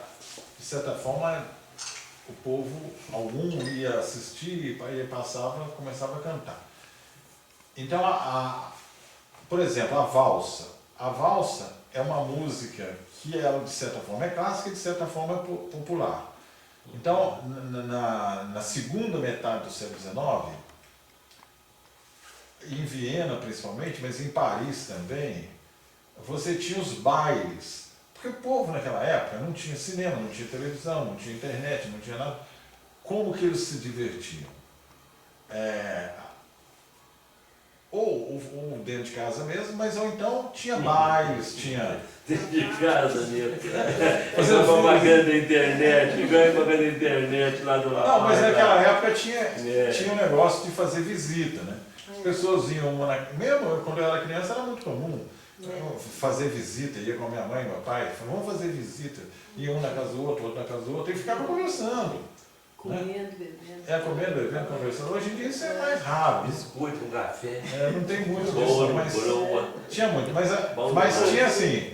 de certa forma, o povo, algum ia assistir, começava a cantar. Então, por exemplo, a valsa. A valsa é uma música que ela, de certa forma, é clássica e, de certa forma, é popular. Então, na segunda metade do século XIX, em Viena principalmente, mas em Paris também, você tinha os bailes. Porque o povo naquela época não tinha cinema, não tinha televisão, não tinha internet, não tinha nada. Como que eles se divertiam? Ou dentro de casa mesmo, mas ou então tinha bailes, tinha... Dentro de casa mesmo. Fazendo propaganda da internet, igual a propaganda da internet lá do lado. Não, mas naquela época tinha um negócio de fazer visita, né? As pessoas iam mesmo quando eu era criança era muito comum fazer visita, ia com a minha mãe e meu pai, vamos fazer visita, ia um na casa do outro na casa do outro, e ficava conversando. Comendo, bebendo. Comendo, bebendo, conversando. Hoje em dia isso é mais raro. Biscoito, um café. Não tem muito disso, mas tinha muito. Mas tinha assim,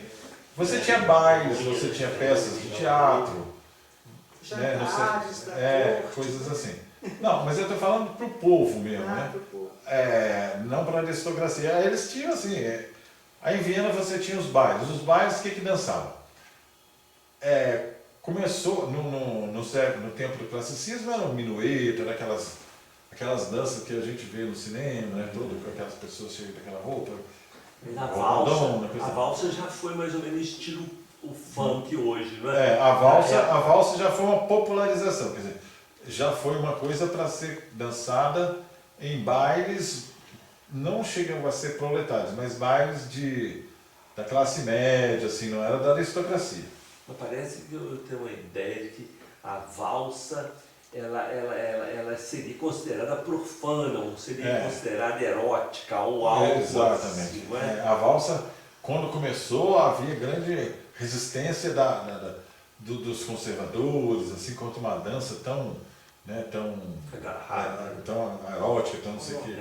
você tinha bailes, você tinha peças de teatro, jantares, coisas assim. Não, mas eu estou falando para o povo mesmo, né? Pro povo. Não para a aristocracia. Aí eles tinham assim, aí em Viena você tinha os bailes. Os bailes, o que dançavam? Começou no tempo do classicismo, era o minueto, era aquelas danças que a gente vê no cinema, né? Tudo com aquelas pessoas cheias daquela roupa. A valsa já foi mais ou menos estilo o funk hoje, não é? A valsa já foi uma popularização, quer dizer, já foi uma coisa para ser dançada em bailes, não chegam a ser proletários, mas bailes da classe média, assim, não era da aristocracia. Mas parece que eu tenho uma ideia de que a valsa ela seria considerada profana, ou seria considerada erótica, ou algo Exatamente. assim, não é? A valsa, quando começou, havia grande resistência dos conservadores, assim, contra uma dança tão Agarrada. tão erótica, tão não sei o quê.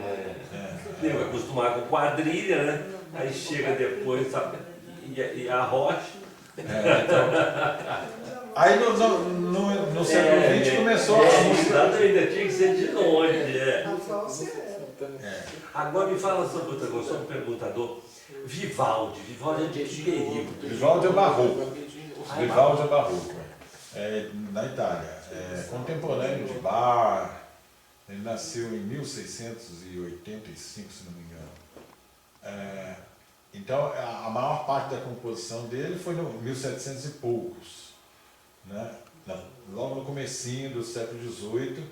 Eu acostumar com quadrilha, né? Aí chega depois e a rocha. Aí no século XX começou a música. Ainda tinha que ser de longe. A valsa era. Agora me fala sobre outra coisa, sou um perguntador. Vivaldi é de que período? Vivaldi é barroco. Vivaldi é barroco. Na Itália. Contemporâneo de Bach. Ele nasceu em 1685, se não me engano. Então, a maior parte da composição dele foi no 1700 e poucos, né? Logo no comecinho do século XVIII,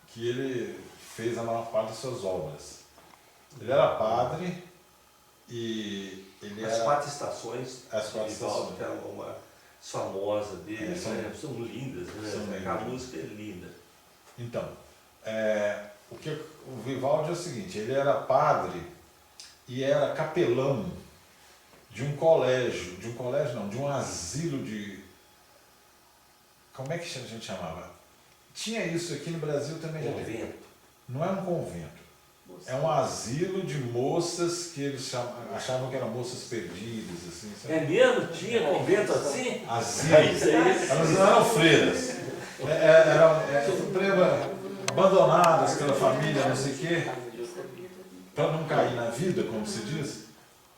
que ele fez a maior parte das suas obras. Ele era padre e ele As era... quatro estações As quatro de Vivaldi, estações. que é uma famosa dele, são lindas, né? São lindas. A música é linda. Então, o Vivaldi é o seguinte, ele era padre e era capelão de um colégio, de um asilo de... Como é que a gente chamava? Tinha isso aqui no Brasil também. Convento. Não é um convento, é um asilo de moças que eles achavam que eram moças perdidas, assim, sabe? É mesmo? Tinha convento assim? Asilo. Elas Elas não eram freiras, eram abandonadas pela família, não sei o quê, para não cair na vida, como se diz,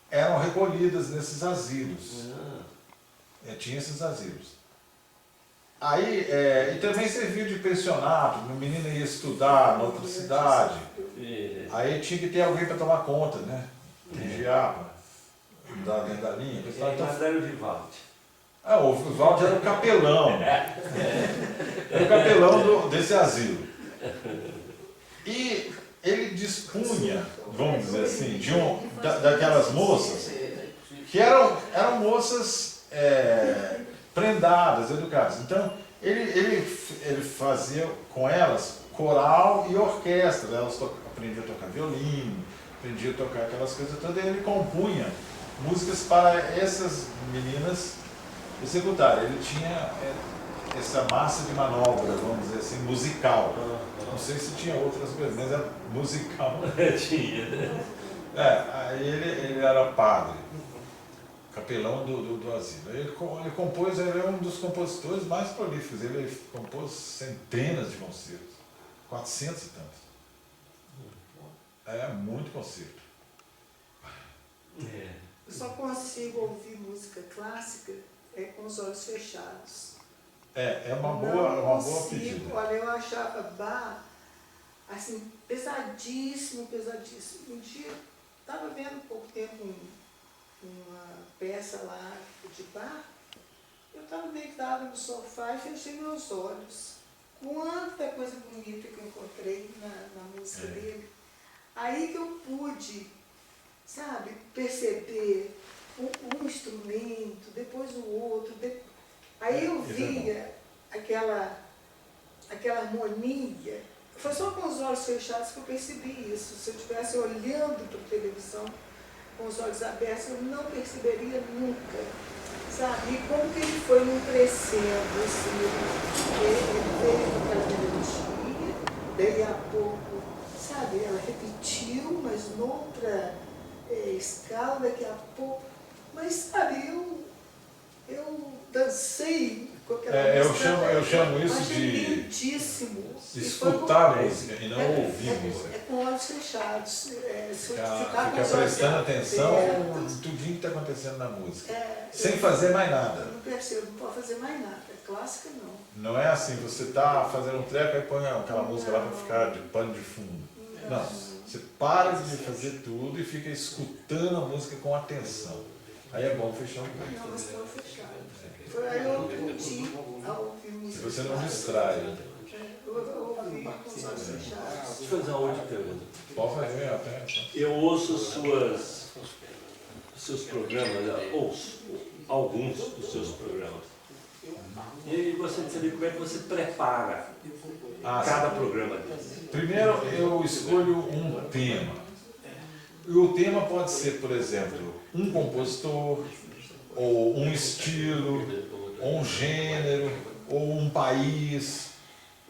eram recolhidas nesses asilos. Tinha esses asilos. Aí, e também servia de pensionato, o menino ia estudar na outra cidade, aí tinha que ter alguém para tomar conta, né? Vigiar, dar dentro da linha. Mas era o Vivaldi. O Vivaldi era o capelão. Era o capelão desse asilo. E ele dispunha, vamos dizer assim, daquelas moças que eram moças prendadas, educadas. Então, ele fazia com elas coral e orquestra. Elas aprendiam a tocar violino, aprendiam a tocar aquelas coisas todas, e ele compunha músicas para essas meninas executarem. Ele tinha essa massa de manobra, vamos dizer assim, musical. Não sei se tinha outras coisas, mas era musical. Tinha. Aí ele era padre, capelão do asilo. Ele compôs, ele é um dos compositores mais prolíficos. Ele compôs centenas de concertos, 400 e tantos. Muito concerto. Eu só consigo ouvir música clássica com os olhos fechados. É uma boa pedida. Olha, eu achava Bach, assim, pesadíssimo. Um dia, estava vendo há pouco tempo uma peça lá de Bach, eu estava deitada no sofá e fechei meus olhos. Quanta coisa bonita que eu encontrei na música dele. Aí que eu pude, sabe, perceber um instrumento, depois o outro. Aí eu via aquela harmonia. Foi só com os olhos fechados que eu percebi isso. Se eu estivesse olhando para a televisão com os olhos abertos, eu não perceberia nunca. Sabe? E como que ele foi num crescendo, assim, ele veio com aquela melodia, daí a pouco, sabe, ela repetiu, mas noutra escala, daqui a pouco. Mas, sabe, eu dancei com aquela música. Eu chamo isso achei de lindíssimo. escutar música e não ouvir música. Com olhos fechados. Se eu ficar com Ficar os olhos prestando atenção abertos, em tudinho que está acontecendo na música. Sem eu fazer mais nada. não percebo, não pode fazer mais nada. Clássica não. Não é assim, você está fazendo um treco e põe aquela música lá para ficar de pano de fundo. Não, você para de fazer tudo e fica escutando a música com atenção. Aí é bom fechar um pouco. Não, mas foi fechado. Foi aí eu pude ouvir música. Se você não distrai. Eu ouvi com os olhos fechados. Deixa eu fazer uma outra pergunta. Pode fazer até. Eu ouço seus programas, ouço alguns dos seus programas. E aí gostaria de saber como é que você prepara cada programa desse. Primeiro eu escolho um tema. E o tema pode ser, por exemplo, um compositor, ou um estilo, ou um gênero, ou um país,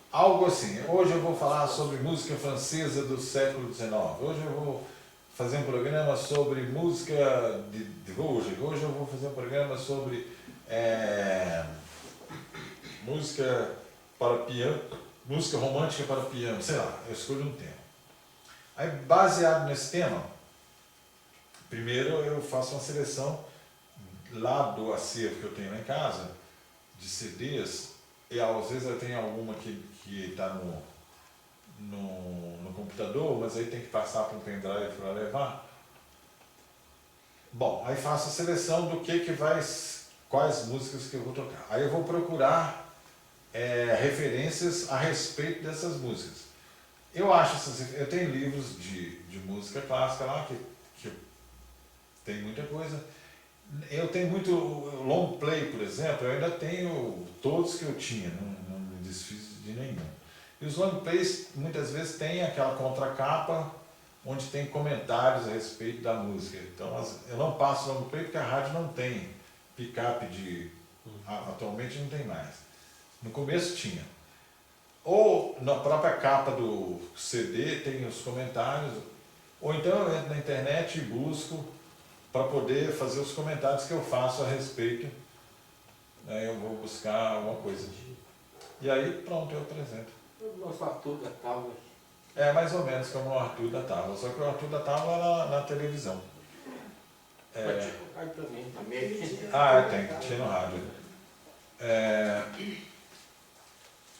algo assim. Hoje eu vou falar sobre música francesa do século XIX. Hoje eu vou fazer um programa sobre música de hoje. Hoje eu vou fazer um programa sobre música para piano, música romântica para piano, sei lá, eu escolho um tema. Aí, baseado nesse tema, primeiro eu faço uma seleção lá do acervo que eu tenho lá em casa, de CDs, e às vezes eu tenho alguma que está no computador, mas aí tem que passar para um pendrive para levar. Bom, aí faço a seleção do que vai, quais músicas que eu vou tocar. Aí eu vou procurar referências a respeito dessas músicas. Eu tenho livros de música clássica lá, que tem muita coisa. Eu tenho muito long play, por exemplo, eu ainda tenho todos que eu tinha, não me desfiz de nenhum. E os long plays muitas vezes tem aquela contracapa onde tem comentários a respeito da música. Então eu não passo long play porque a rádio não tem picape atualmente não tem mais. No começo tinha. Ou na própria capa do CD tem os comentários, ou então eu entro na internet e busco para poder fazer os comentários que eu faço a respeito. Aí eu vou buscar alguma coisa. E aí pronto, eu apresento. O nosso Arthur da Tábua. É mais ou menos como o Arthur da Tábua, só que o Arthur da Tábua era na televisão. Mas tinha um rádio também. Tinha no rádio.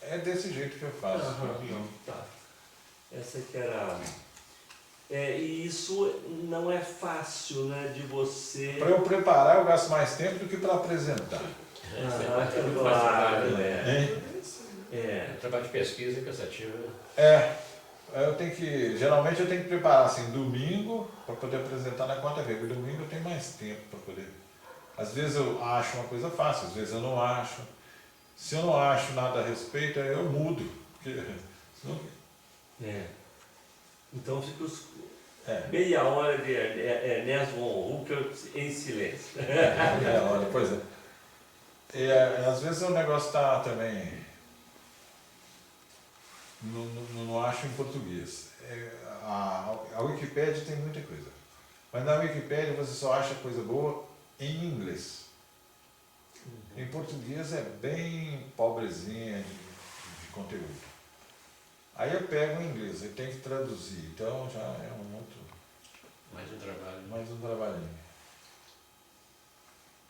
É desse jeito que eu faço. Tá. Essa que era... e isso não é fácil, né, de você... Para eu preparar, eu gasto mais tempo do que para apresentar. Claro, O trabalho de pesquisa é cansativo. Geralmente eu tenho que preparar assim, domingo para poder apresentar na quarta-feira. Porque domingo eu tenho mais tempo para poder. Às vezes eu acho uma coisa fácil, às vezes eu não acho. Se eu não acho nada a respeito, aí eu mudo. Porque, senão... Então fica meia hora de Ernest von Hucker em silêncio. Pois é. E, às vezes o negócio está também... Não acho em português. A Wikipédia tem muita coisa. Mas na Wikipédia você só acha coisa boa em inglês. Em português é bem pobrezinha de conteúdo. Aí eu pego em inglês, eu tenho que traduzir. Então já é um outro... Mais um trabalho. Mais um trabalhinho.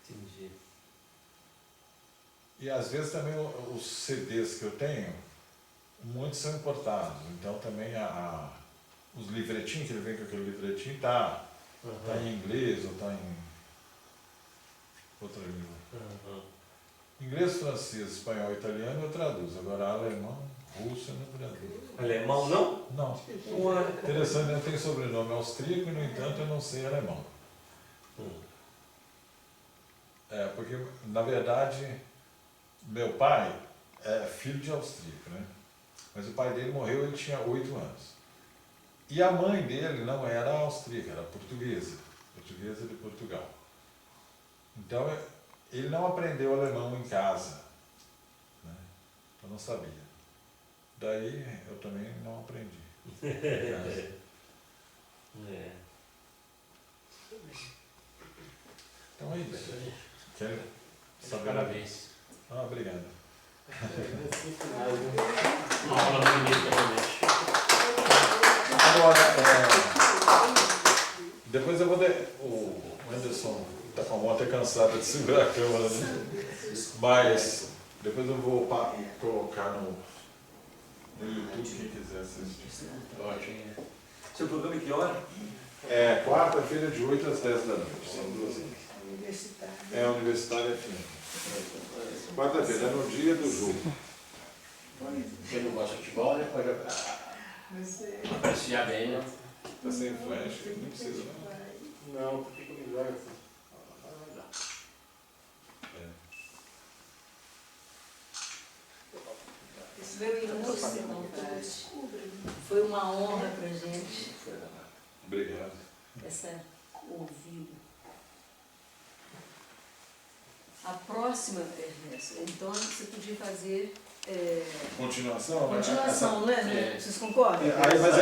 Entendi. E às vezes também os CDs que eu tenho, muitos são importados. Então também os livretinhos, que ele vem com aquele livretinho, tá em inglês ou tá em outra língua. Inglês, francês, espanhol, italiano eu traduzo. Agora alemão, russo eu não traduzo. Alemão não? Não. Interessante, eu tenho sobrenome austríaco e no entanto eu não sei alemão. Porque na verdade meu pai é filho de austríaco, né? Mas o pai dele morreu, ele tinha 8 anos. E a mãe dele não era austríaca, era portuguesa de Portugal. Então ele não aprendeu alemão em casa, né? Eu não sabia. Daí eu também não aprendi. Então é isso. Quero saber. Parabéns. Obrigado. Uma aula bonita, realmente. Agora, depois eu vou o Anderson está com a mão até cansada de segurar a câmera, né? Mas depois eu vou colocar no YouTube, quem quiser assistir. Ótimo. Seu programa é que hora? Quarta-feira de 8 às 10 da noite, são 2 horas. Universitário. Universitário FM. Quarta-feira, é no dia do jogo. Quem não gosta de futebol, né, pode apreciar bem, né? Tá sem flash, não precisa não. Não, fica melhor assim. It's very ilustre, confrade. Foi uma honra pra gente Obrigado. ouvi-lo. A próxima, Ernesto, então você podia fazer Continuação? continuação, não é? É. Vocês concordam? Mas